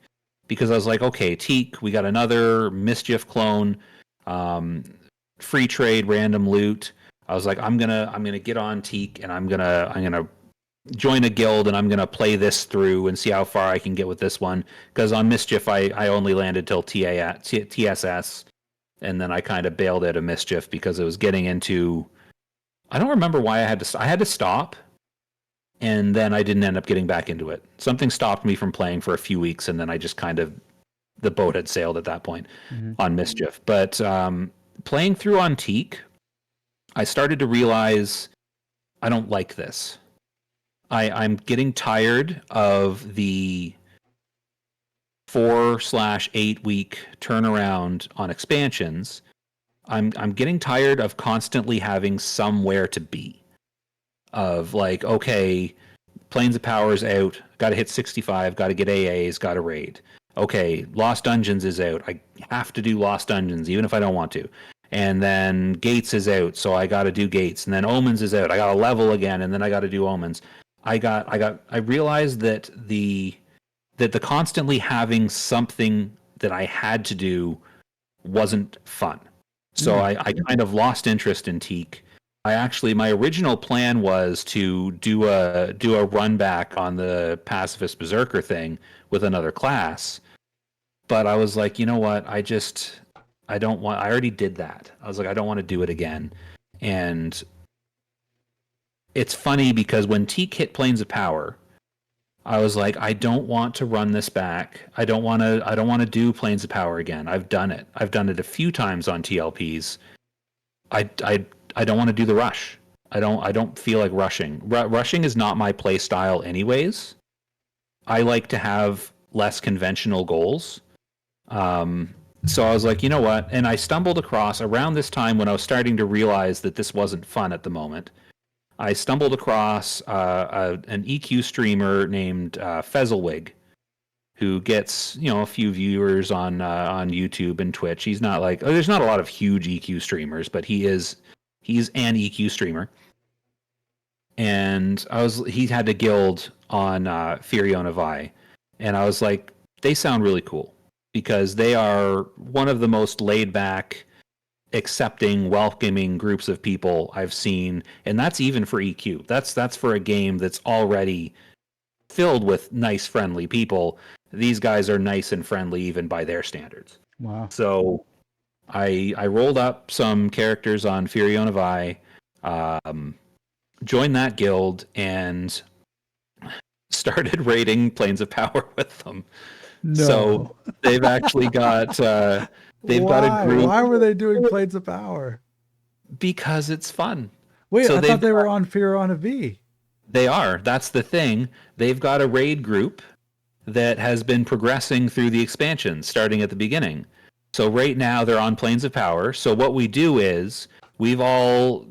because I was like, okay, Teak, we got another Mischief clone, free trade, random loot. I was like, I'm gonna get on Teak, and I'm gonna join a guild, and I'm gonna play this through and see how far I can get with this one. Because on Mischief, I only landed till TSS, and then I kind of bailed out of Mischief because it was getting into. I don't remember why I had to stop, and then I didn't end up getting back into it. Something stopped me from playing for a few weeks, and then I just kind of the boat had sailed at that point on Mischief. But playing through on Teak, I started to realize I don't like this. I'm getting tired of the 4/8 week turnaround on expansions. I'm getting tired of constantly having somewhere to be. Of like, okay, Planes of Power's out, got to hit 65, got to get AAs, got to raid. Okay, Lost Dungeons is out. I have to do Lost Dungeons even if I don't want to. And then Gates is out, so I got to do Gates. And then Omens is out. I got to level again, and then I got to do Omens. I realized that the constantly having something that I had to do wasn't fun. So I kind of lost interest in Teak. My original plan was to do a run back on the Pacifist Berserker thing with another class. But I was like, you know what? I already did that. I was like, I don't want to do it again. And it's funny because when Teak hit Planes of Power, I was like, I don't want to run this back. I don't want to do Planes of Power again. I've done it. I've done it a few times on TLPs. I don't want to do the rush. I don't feel like rushing. Rushing is not my play style anyways. I like to have less conventional goals. So I was like, you know what? And I stumbled across around this time when I was starting to realize that this wasn't fun at the moment. I stumbled across an EQ streamer named Fezzlewig, who gets a few viewers on YouTube and Twitch. He's not like there's not a lot of huge EQ streamers, but he's an EQ streamer. And he had a guild on Firiona Vie, and I was like, they sound really cool because they are one of the most laid back, accepting, welcoming groups of people I've seen, and that's even for EQ. That's for a game that's already filled with nice, friendly people. These guys are nice and friendly even by their standards. Wow. So I rolled up some characters on Firiona Vie, joined that guild, and started raiding Planes of Power with them. No. So they've actually got got a group. Why were they doing Planes of Power? Because it's fun. Wait, so I thought they were on Firiona Vie. They are. That's the thing. They've got a raid group that has been progressing through the expansion, starting at the beginning. So right now they're on Planes of Power. So what we do is we've all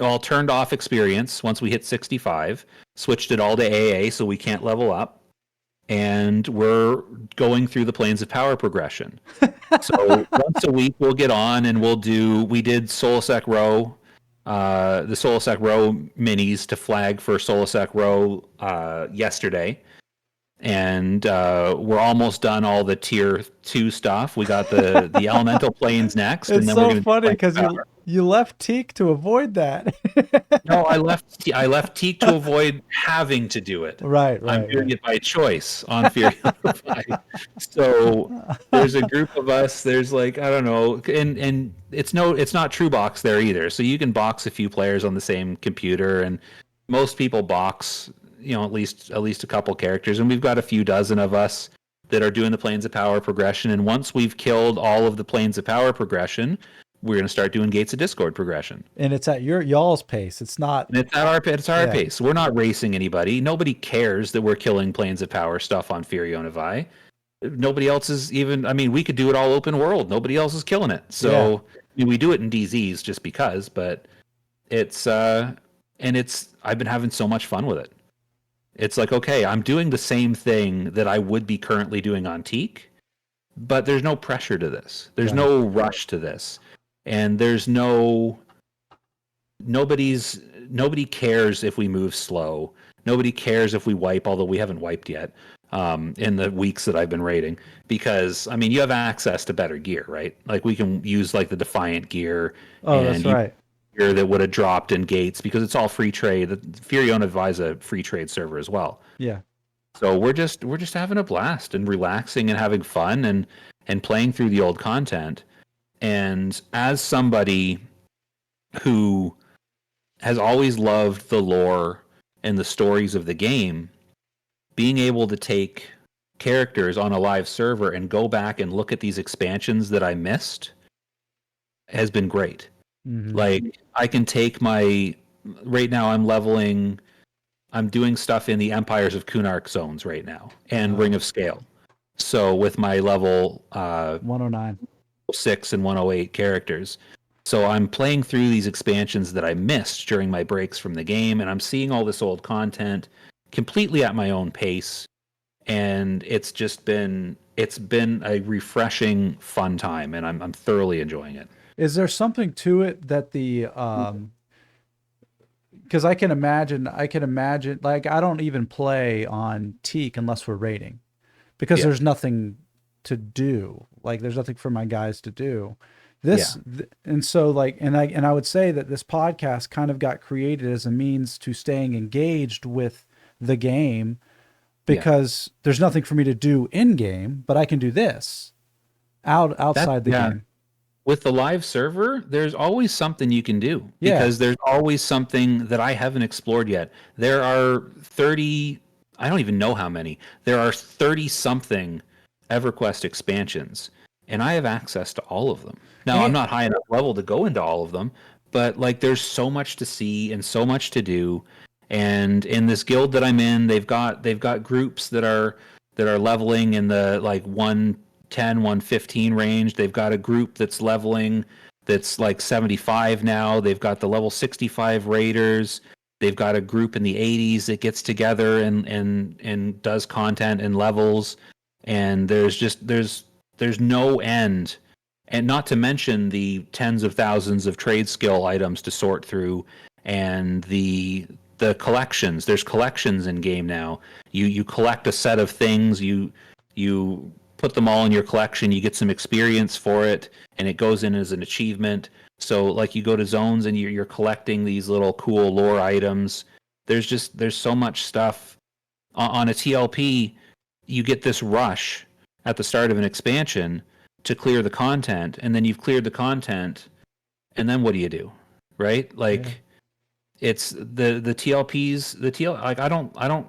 all turned off experience once we hit 65, switched it all to AA so we can't level up, and we're going through the planes of power progression. So once a week we'll get on and we did Solasec Row, the Solasec Row minis to flag for Solasec Row yesterday. And we're almost done all the tier 2 stuff. We got the elemental planes next, and It's then we're so going to funny because you left Teak to avoid that. No, I left Teak to avoid having to do it. Right. I'm doing it by choice on Firiona Vie. So there's a group of us. There's like, I don't know, and it's not true box there either. So you can box a few players on the same computer, and most people box, at least a couple characters, and we've got a few dozen of us that are doing the planes of power progression. And once we've killed all of the planes of power progression, we're going to start doing Gates of Discord progression. And it's at y'all's pace. It's not. And it's at our pace. We're not racing anybody. Nobody cares that we're killing planes of power stuff on Firiona Vie. Nobody else is even. I mean, we could do it all open world. Nobody else is killing it. So we do it in DZs just because. But it's I've been having so much fun with it. It's like, okay, I'm doing the same thing that I would be currently doing on Teak, but there's no pressure to this. There's no rush to this. And there's nobody cares if we move slow. Nobody cares if we wipe, although we haven't wiped yet in the weeks that I've been raiding. Because, I mean, you have access to better gear, right? Like, we can use, like, the Defiant gear. Oh, that's right. Gear that would have dropped in Gates, because it's all free trade. The Firiona Vie is a free trade server as well. Yeah. So we're just having a blast and relaxing and having fun and playing through the old content. And as somebody who has always loved the lore and the stories of the game, being able to take characters on a live server and go back and look at these expansions that I missed has been great. Mm-hmm. Like, I can take right now I'm doing stuff in the Empires of Kunark zones right now and Ring of Scale. So with my level 109. 6 and 108 characters. So I'm playing through these expansions that I missed during my breaks from the game, and I'm seeing all this old content completely at my own pace, and it's been a refreshing, fun time, and I'm thoroughly enjoying it. Is there something to it that the because I can imagine, like, I don't even play on Teak unless we're raiding, because there's nothing to do. Like, there's nothing for my guys to do. And so, like, and I would say that this podcast kind of got created as a means to staying engaged with the game, because there's nothing for me to do in game, but I can do this outside the game. With the live server, there's always something you can do, because there's always something that I haven't explored yet. There are 30, I don't even know how many. There are 30 something Everquest expansions, and I have access to all of them. Now, I'm not high enough level to go into all of them, but like, there's so much to see and so much to do. And in this guild that I'm in, they've got groups that are leveling in the like 110, 115 range. They've got a group that's leveling that's like 75 now. They've got the level 65 raiders. They've got a group in the 80s that gets together and does content and levels. And there's no end. And not to mention the tens of thousands of trade skill items to sort through, and the collections. There's collections in game now. You collect a set of things, you put them all in your collection, you get some experience for it, and it goes in as an achievement. So like, you go to zones and you're collecting these little cool lore items. There's so much stuff. On a TLP, you get this rush at the start of an expansion to clear the content, and then you've cleared the content, and then what do you do? Right? Like, it's the TLPs, like, I don't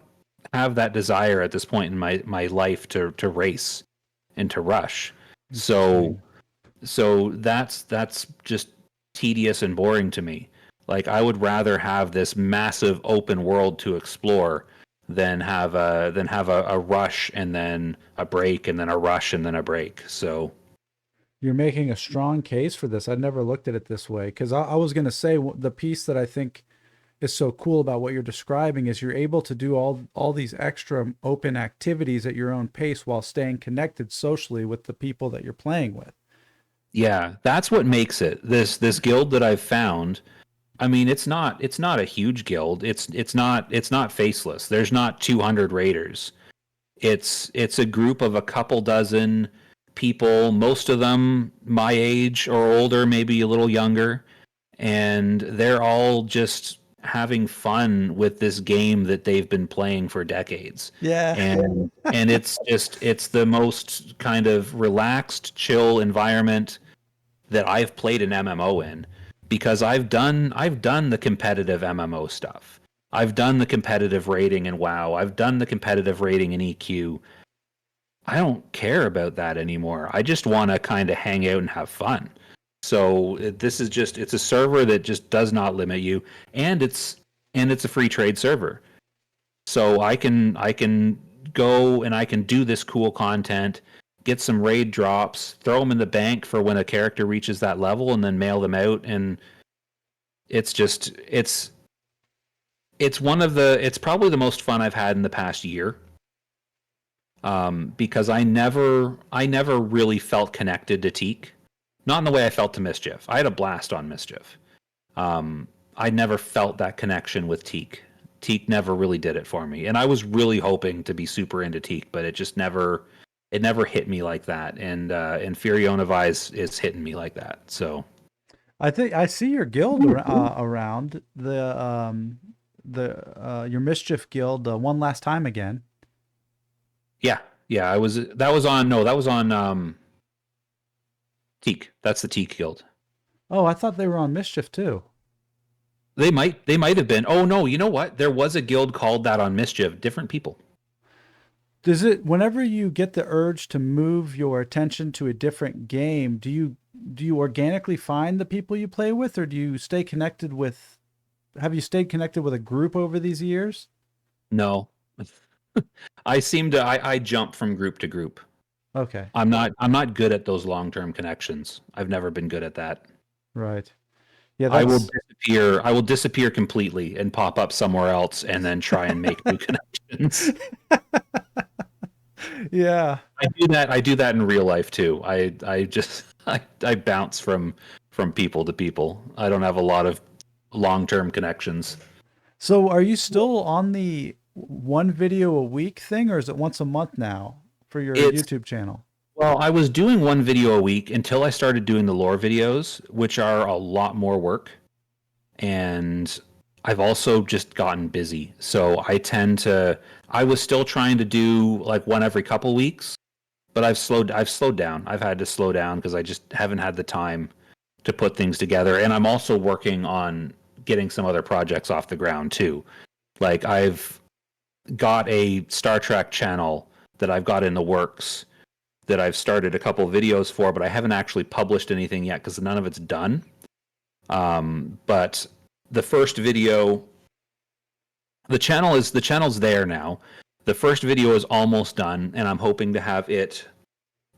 have that desire at this point in my life to race and to rush. So that's just tedious and boring to me. Like, I would rather have this massive open world to explore than have a rush and then a break and then a rush and then a break. So You're making a strong case for this. I never looked at it this way because I was going to say the piece that I think is so cool about what you're describing is you're able to do all these extra open activities at your own pace while staying connected socially with the people that you're playing with. Yeah, that's what makes it. This guild that I've found, I mean, it's not a huge guild. It's not faceless. There's not 200 raiders. It's a group of a couple dozen people, most of them my age or older, maybe a little younger, and they're all just having fun with this game that they've been playing for decades. Yeah. And it's the most kind of relaxed, chill environment that I've played an MMO in, because I've done the competitive MMO stuff. I've done the competitive rating in WoW. I've done the competitive rating in EQ. I don't care about that anymore. I just want to kind of hang out and have fun. So this is just, it's a server that just does not limit you, and it's a free trade server. So I can go and I can do this cool content, get some raid drops, throw them in the bank for when a character reaches that level, and then mail them out. And it's just it's probably the most fun I've had in the past year. Because I never really felt connected to Teak, not in the way I felt to Mischief. I had a blast on Mischief. I never felt that connection with Teak. Teak never really did it for me, and I was really hoping to be super into Teak, but it never hit me like that. And Firiona Vie is hitting me like that. So I think I see your guild around the your mischief guild one last time again. yeah, yeah, that was on Teak. That's the Teak guild. Oh, I thought they were on mischief too. They might have been. Oh no, you know what? There was a guild called that on Mischief. Different people. Does it whenever you get the urge to move your attention to a different game, do you organically find the people you play with, or do you stay connected with have you stayed connected with a group over these years? No. I jump from group to group. Okay. I'm not good at those long-term connections. I've never been good at that. Right. Yeah, I will that's disappear. I will disappear completely and pop up somewhere else and then try and make new connections. yeah. I do that in real life too. I just I bounce from people to people. I don't have a lot of long-term connections. So are you still on the one video a week thing, or is it once a month now for your It's YouTube channel? Well, I was doing one video a week until I started doing the lore videos, which are a lot more work. And I've also just gotten busy. So I was still trying to do like one every couple weeks, but I've slowed down. I've had to slow down because I just haven't had the time to put things together. And I'm also working on getting some other projects off the ground too. Like I've got a Star Trek channel that I've got in the works that I've started a couple videos for, but I haven't actually published anything yet because none of it's done. But the first video, the channel's there now. The first video is almost done, and I'm hoping to have it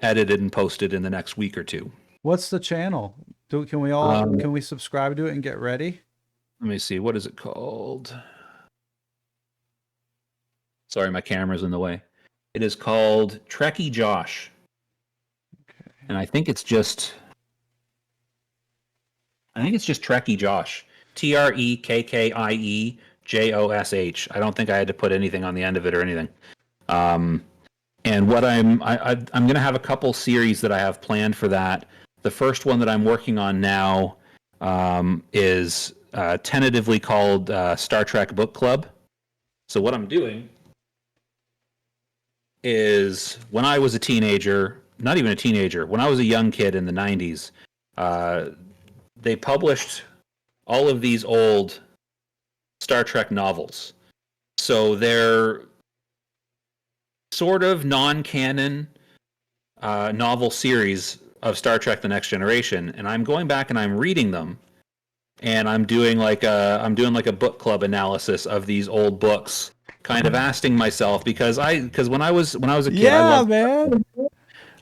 edited and posted in the next week or two. What's the channel? Um, Can we subscribe to it and get ready? Let me see, what is it called? Sorry, my camera's in the way. It is called Trekkie Josh, and I think it's just Trekkie Josh. TrekkieJosh. I don't think I had to put anything on the end of it or anything. Um, and what I'm going to have a couple series that I have planned for that. The first one that I'm working on now is tentatively called Star Trek Book Club. So what I'm doing is when I was a teenager, not even a teenager, when I was a young kid in the 90s, uh, they published all of these old Star Trek novels. So they're sort of non-canon novel series of Star Trek: The Next Generation, and I'm going back and I'm reading them, and I'm doing like a book club analysis of these old books, kind of asking myself because when I was a kid, Yeah, man.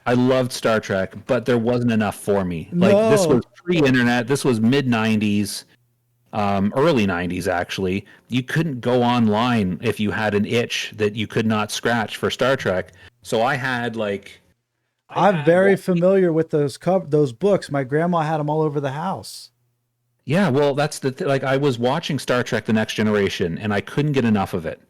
I loved Star Trek, but there wasn't enough for me. Like this No. was pre-internet. This was mid '90s, early '90s actually. You couldn't go online if you had an itch that you could not scratch for Star Trek. So I I'm had very one. familiar with those books. My grandma had them all over the house. Yeah, well, that's like I was watching Star Trek: The Next Generation, and I couldn't get enough of it.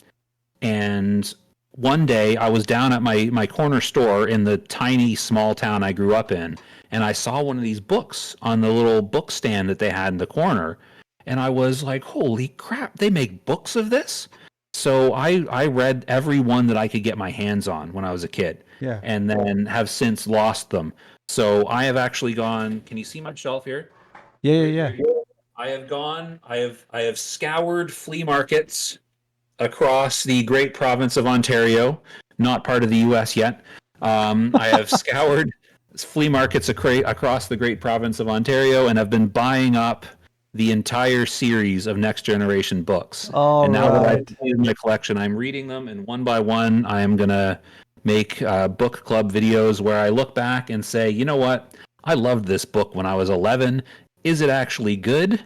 And one day I was down at my corner store in the tiny small town I grew up in, and I saw one of these books on the little book stand that they had in the corner, and I was like, "Holy crap! They make books of this!" So I read every one that I could get my hands on when I was a kid, Yeah. and then have since lost them. So I have actually gone. Can you see my shelf here? Yeah, Right yeah, here. I have gone. I have scoured flea markets across the great province of Ontario, not part of the U.S. yet. I have scoured flea markets across the great province of Ontario and have been buying up the entire series of Next Generation books. All And now that I've right. completed my collection, I'm reading them, and one by one, I am going to make book club videos where I look back and say, you know what? I loved this book when I was 11. Is it actually good?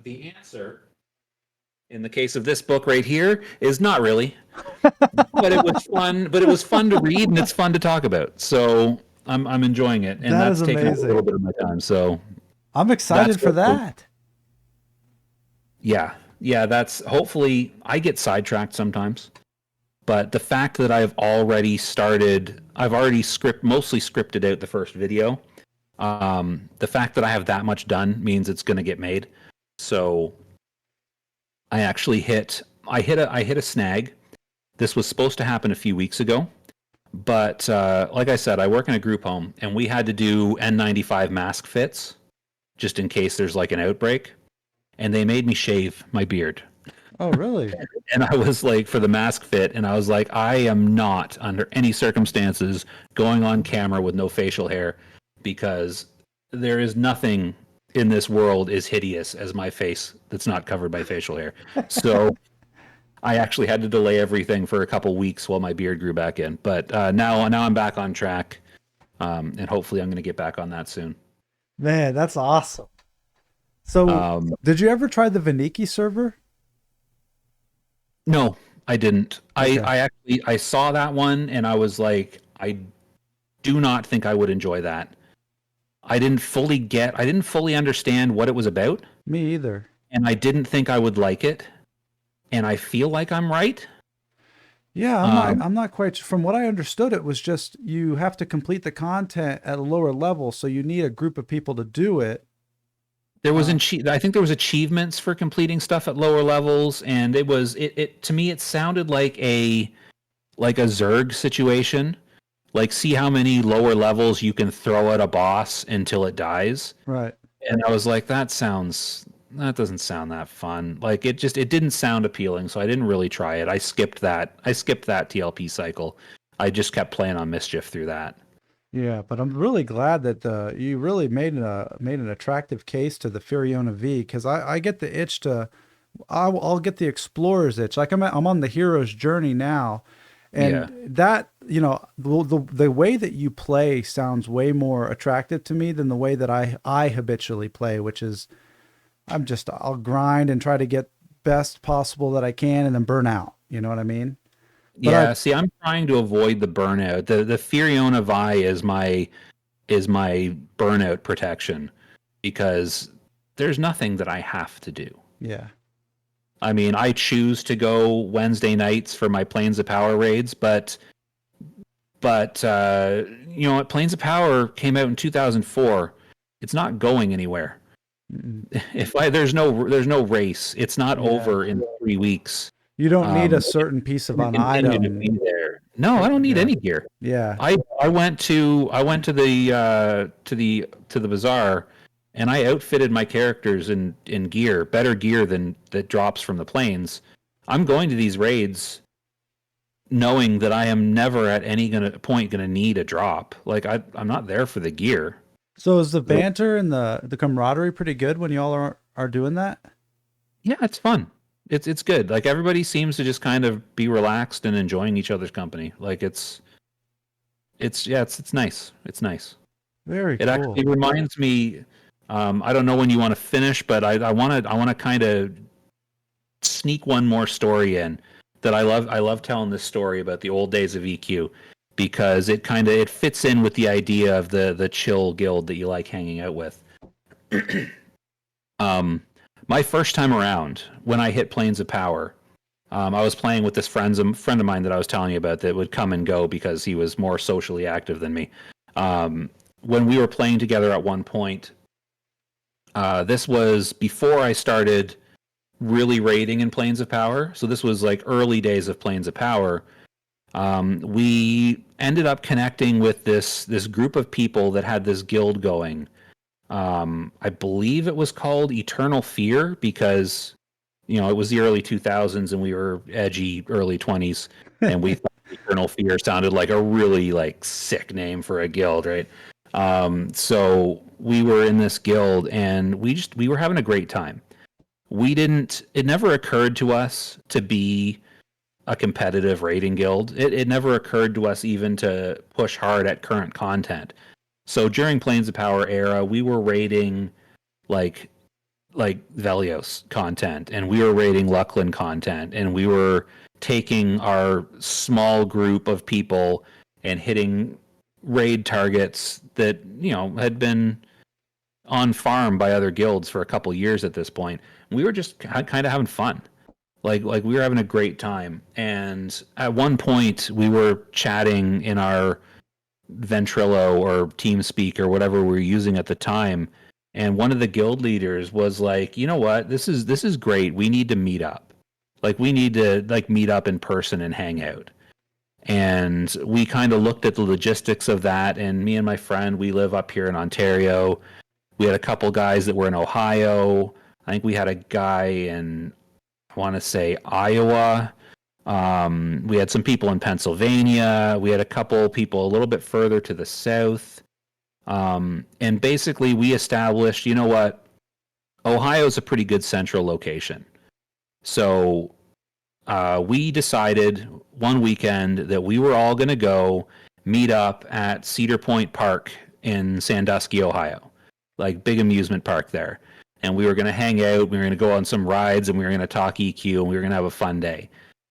The answer in the case of this book right here is not really, but it was fun. But it was fun to read, and it's fun to talk about. So I'm enjoying it, and That is that's taken up a little amazing. bit of my time. So I'm that's excited for what. that. Yeah, yeah. That's hopefully I get sidetracked sometimes, but the fact that I've already mostly scripted out the first video. The fact that I have that much done means it's going to get made. So I actually I hit a snag. This was supposed to happen a few weeks ago, but like I said, I work in a group home, and we had to do N95 mask fits just in case there's like an outbreak. And they made me shave my beard. Oh, really? And I was like, for the mask fit, and I was like, I am not under any circumstances going on camera with no facial hair because there is nothing in this world as hideous as my face that's not covered by facial hair. So I actually had to delay everything for a couple weeks while my beard grew back in. But now I'm back on track, and hopefully I'm going to get back on that soon. Man, that's awesome. So, Um, did you ever try the Vaniki server? no, I didn't. Okay. I saw that one and I was like, I do not think I would enjoy that. I didn't fully understand what it was about, Me either. and I didn't think I would like it. And I feel like I'm right. Yeah, Um, I'm not quite from what I understood it was just you have to complete the content at a lower level, so you need a group of people to do it. Uh, I think there was achievements for completing stuff at lower levels, and it to me it sounded like a Zerg situation. Like see how many lower levels you can throw at a boss until it dies. right. And I was like, that doesn't sound that fun. Like it didn't sound appealing, so I didn't really try it. I skipped that TLP cycle. I just kept playing on Mischief through that. Yeah, but I'm really glad that you really made an attractive case to the Firiona Vie because I get the itch to I'll get the explorer's itch. Like I'm on the hero's journey now, Yeah. and that the way that you play sounds way more attractive to me than the way that I habitually play, which is I'll grind and try to get best possible that I can and then burn out. You know what I mean? But Yeah, see, I'm trying to avoid the burnout. The Firiona Vi is my burnout protection because there's nothing that I have to do. yeah, I mean, I choose to go Wednesday nights for my Planes of Power raids, but you know what? Planes of Power came out in 2004. It's not going anywhere. mm, If I there's no race. It's not yeah. over in 3 weeks. You don't need a Um, certain piece of gonna an continue to item. be there. No, I don't need Yeah, any gear. yeah. I went to the bazaar, and I outfitted my characters in gear, better gear than that drops from the planes. I'm going to these raids knowing that I am never at any point gonna need a drop. Like I'm not there for the gear. So is the So, banter and the camaraderie pretty good when y'all are doing that? yeah, it's fun. It's good. Like everybody seems to just kind of be relaxed and enjoying each other's company. Like it's nice. It's nice. Very It cool. actually reminds me. I don't know when you want to finish, but I want to kind of sneak one more story in that I love. I love telling this story about the old days of EQ because it fits in with the idea of the chill guild that you like hanging out with. um, my first time around when I hit Planes of Power, I was playing with this friend of mine that I was telling you about that would come and go because he was more socially active than me. When we were playing together at one point, this was before I started really raiding in Planes of Power. So this was like early days of Planes of Power. We ended up connecting with this group of people that had this guild going. I believe it was called Eternal Fear because it was the early 2000s and we were edgy early 20s, and we thought Eternal Fear sounded like a really like sick name for a guild, right? So we were in this guild and we were having a great time. It never occurred to us to be a competitive raiding guild. It never occurred to us even to push hard at current content. So during Planes of Power era, we were raiding like Velios content, and we were raiding Luckland content, and we were taking our small group of people and hitting raid targets that had been on farm by other guilds for a couple years at this point. We were just kind of having fun. Like we were having a great time. And at one point we were chatting in our Ventrilo or TeamSpeak or whatever we were using at the time, and one of the guild leaders was like, "You know what? This is great. We need to meet up. Like we need to like meet up in person and hang out." And we kind of looked at the logistics of that, and me and my friend, we live up here in Ontario. We had a couple guys that were in Ohio. I think we had a guy in, I want to say, Iowa. We had some people in Pennsylvania. We had a couple people a little bit further to the south. And basically, we established, you know what? Ohio is a pretty good central location. So we decided one weekend that we were all going to go meet up at Cedar Point Park in Sandusky, Ohio, like big amusement park there. And we were going to hang out. We were going to go on some rides, and we were going to talk EQ, and we were going to have a fun day.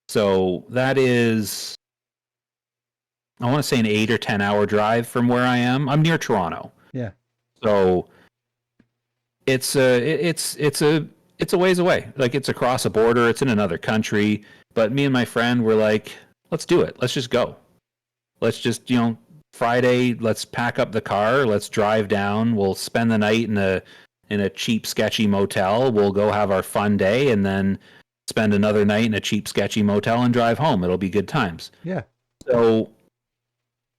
So that is, I want to say, an 8 or 10 hour drive from where I am. I'm near Toronto. Yeah. So it's a ways away. Like it's across a border. It's in another country. But me and my friend were like, let's do it. Let's just go. Let's just, Friday, let's pack up the car. Let's drive down. We'll spend the night in a cheap, sketchy motel. We'll go have our fun day and then spend another night in a cheap, sketchy motel and drive home. It'll be good times. Yeah. So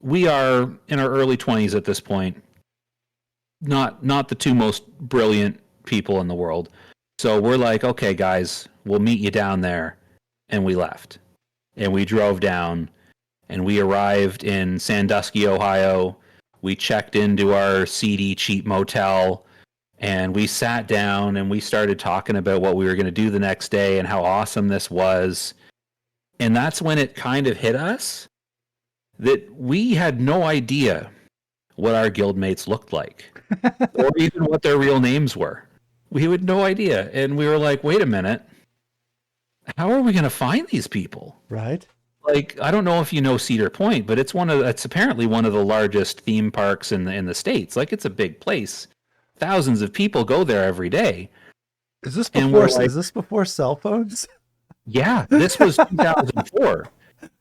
we are in our early 20s at this point. Not the two most brilliant people in the world. So we're like, okay, guys, we'll meet you down there. And we left. And we drove down. And we arrived in Sandusky, Ohio. We checked into our seedy, cheap motel. And we sat down and we started talking about what we were going to do the next day and how awesome this was. And that's when it kind of hit us that we had no idea what our guildmates looked like or even what their real names were. We had no idea. And we were like, wait a minute. How are we going to find these people? Right. Like, I don't know if you know Cedar Point, but it's apparently one of the largest theme parks in the States. Like, it's a big place. Thousands of people go there every day. Is this before cell phones? Yeah, this was 2004.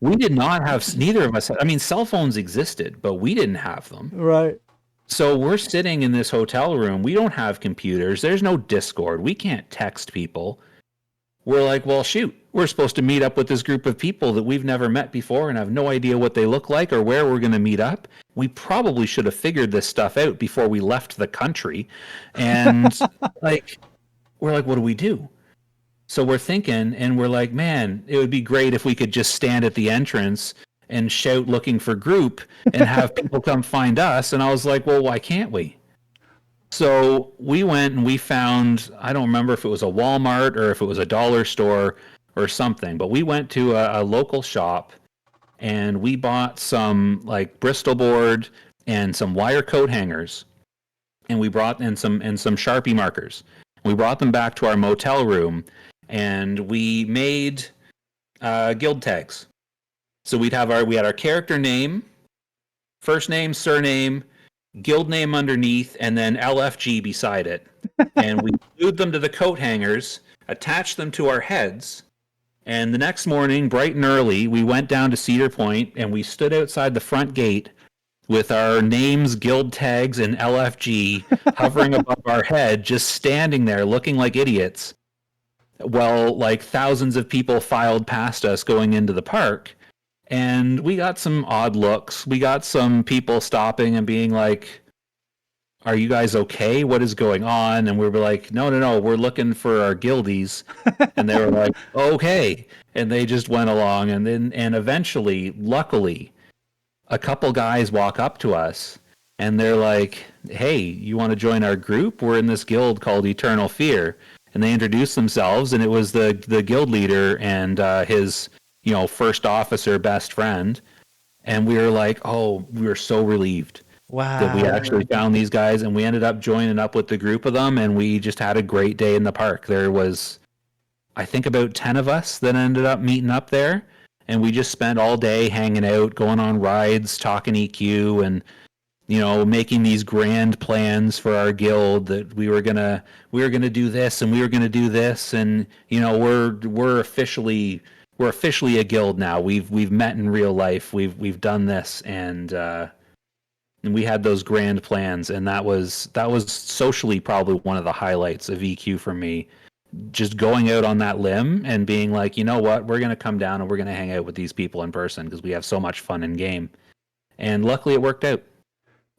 We did not have, neither of us, I mean, cell phones existed, but we didn't have them. Right. So we're sitting in this hotel room. We don't have computers. There's no Discord. We can't text people. We're like, well, shoot, we're supposed to meet up with this group of people that we've never met before and have no idea what they look like or where we're going to meet up. We probably should have figured this stuff out before we left the country. And we're like, what do we do? So we're thinking, and we're like, man, it would be great if we could just stand at the entrance and shout looking for group and have people come find us. And I was like, well, why can't we? So we went and we found, I don't remember if it was a Walmart or if it was a dollar store or something, but we went to a local shop and we bought some like Bristol board and some wire coat hangers, and we brought in some Sharpie markers. We brought them back to our motel room, and we made guild tags. So we had our character name, first name, surname, guild name underneath, and then LFG beside it. And we glued them to the coat hangers, attached them to our heads, and the next morning, bright and early, we went down to Cedar Point and we stood outside the front gate with our names, guild tags, and LFG hovering above our head, just standing there looking like idiots. While like thousands of people filed past us going into the park. And we got some odd looks. We got some people stopping and being like, "Are you guys okay? What is going on?" And we were like, "No, no, no, we're looking for our guildies." And they were like, "Okay." And they just went along. And eventually, luckily, a couple guys walk up to us and they're like, "Hey, you want to join our group? We're in this guild called Eternal Fear." And they introduced themselves, and it was the guild leader and his first officer best friend. And we were like, oh, we were so relieved that we actually found these guys, and we ended up joining up with the group of them, and we just had a great day in the park. There was, I think, about 10 of us that ended up meeting up there, and we just spent all day hanging out, going on rides, talking EQ, and making these grand plans for our guild that we were gonna do this and we were gonna do this, and we're officially a guild now. We've met in real life. We've done this, and we had those grand plans, and that was socially probably one of the highlights of EQ for me. Just going out on that limb and being like, you know what, we're gonna come down and we're gonna hang out with these people in person because we have so much fun in game, and luckily it worked out.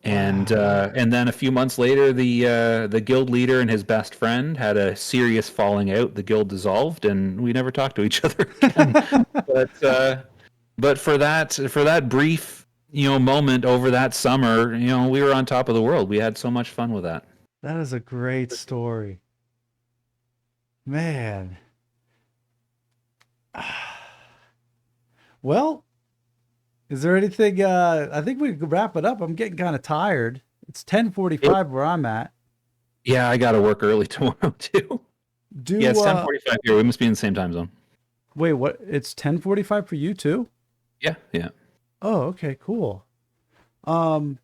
And then a few months later, the guild leader and his best friend had a serious falling out. The guild dissolved, and we never talked to each other again. But for that brief moment over that summer, we were on top of the world. We had so much fun with that. That is a great story, man. Well, is there anything? I think we could wrap it up. I'm getting kind of tired. It's 10:45 where I'm at. Yeah, I got to work early tomorrow too. Yeah, it's 10:45 here. We must be in the same time zone. Wait, what? It's 10:45 for you too? Yeah, yeah. Oh, okay, cool. Man,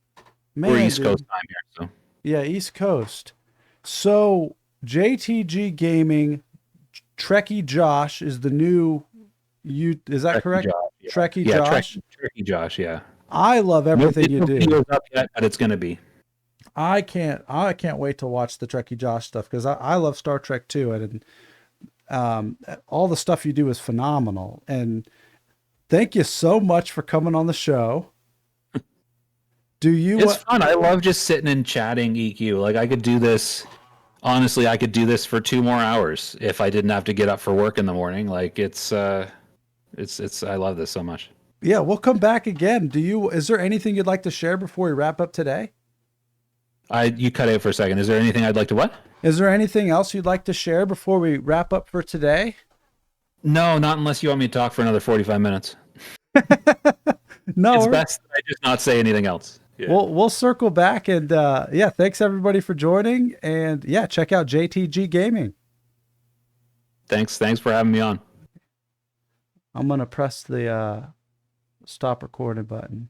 we're East Coast time here, so. Yeah, East Coast. So JTG Gaming, Trekkie Josh is the new. Is that correct? Josh, yeah. Trekkie Josh. Trekkie Josh. Yeah. I love everything you do. Video's up yet, but it's gonna be. I can't wait to watch the Trekkie Josh stuff because I love Star Trek too, and all the stuff you do is phenomenal. And thank you so much for coming on the show. It's fun. I love just sitting and chatting EQ. Like I could do this. Honestly, I could do this for 2 more hours if I didn't have to get up for work in the morning. Like it's I love this so much. Yeah, we'll come back again. Is there anything you'd like to share before we wrap up today? You cut out for a second. Is there anything I'd like to what? Is there anything else you'd like to share before we wrap up for today? No, not unless you want me to talk for another 45 minutes. No, it's best that I just not say anything else. Yeah. We'll circle back, and thanks everybody for joining, and check out JTG Gaming. Thanks for having me on. I'm gonna press the stop recording button.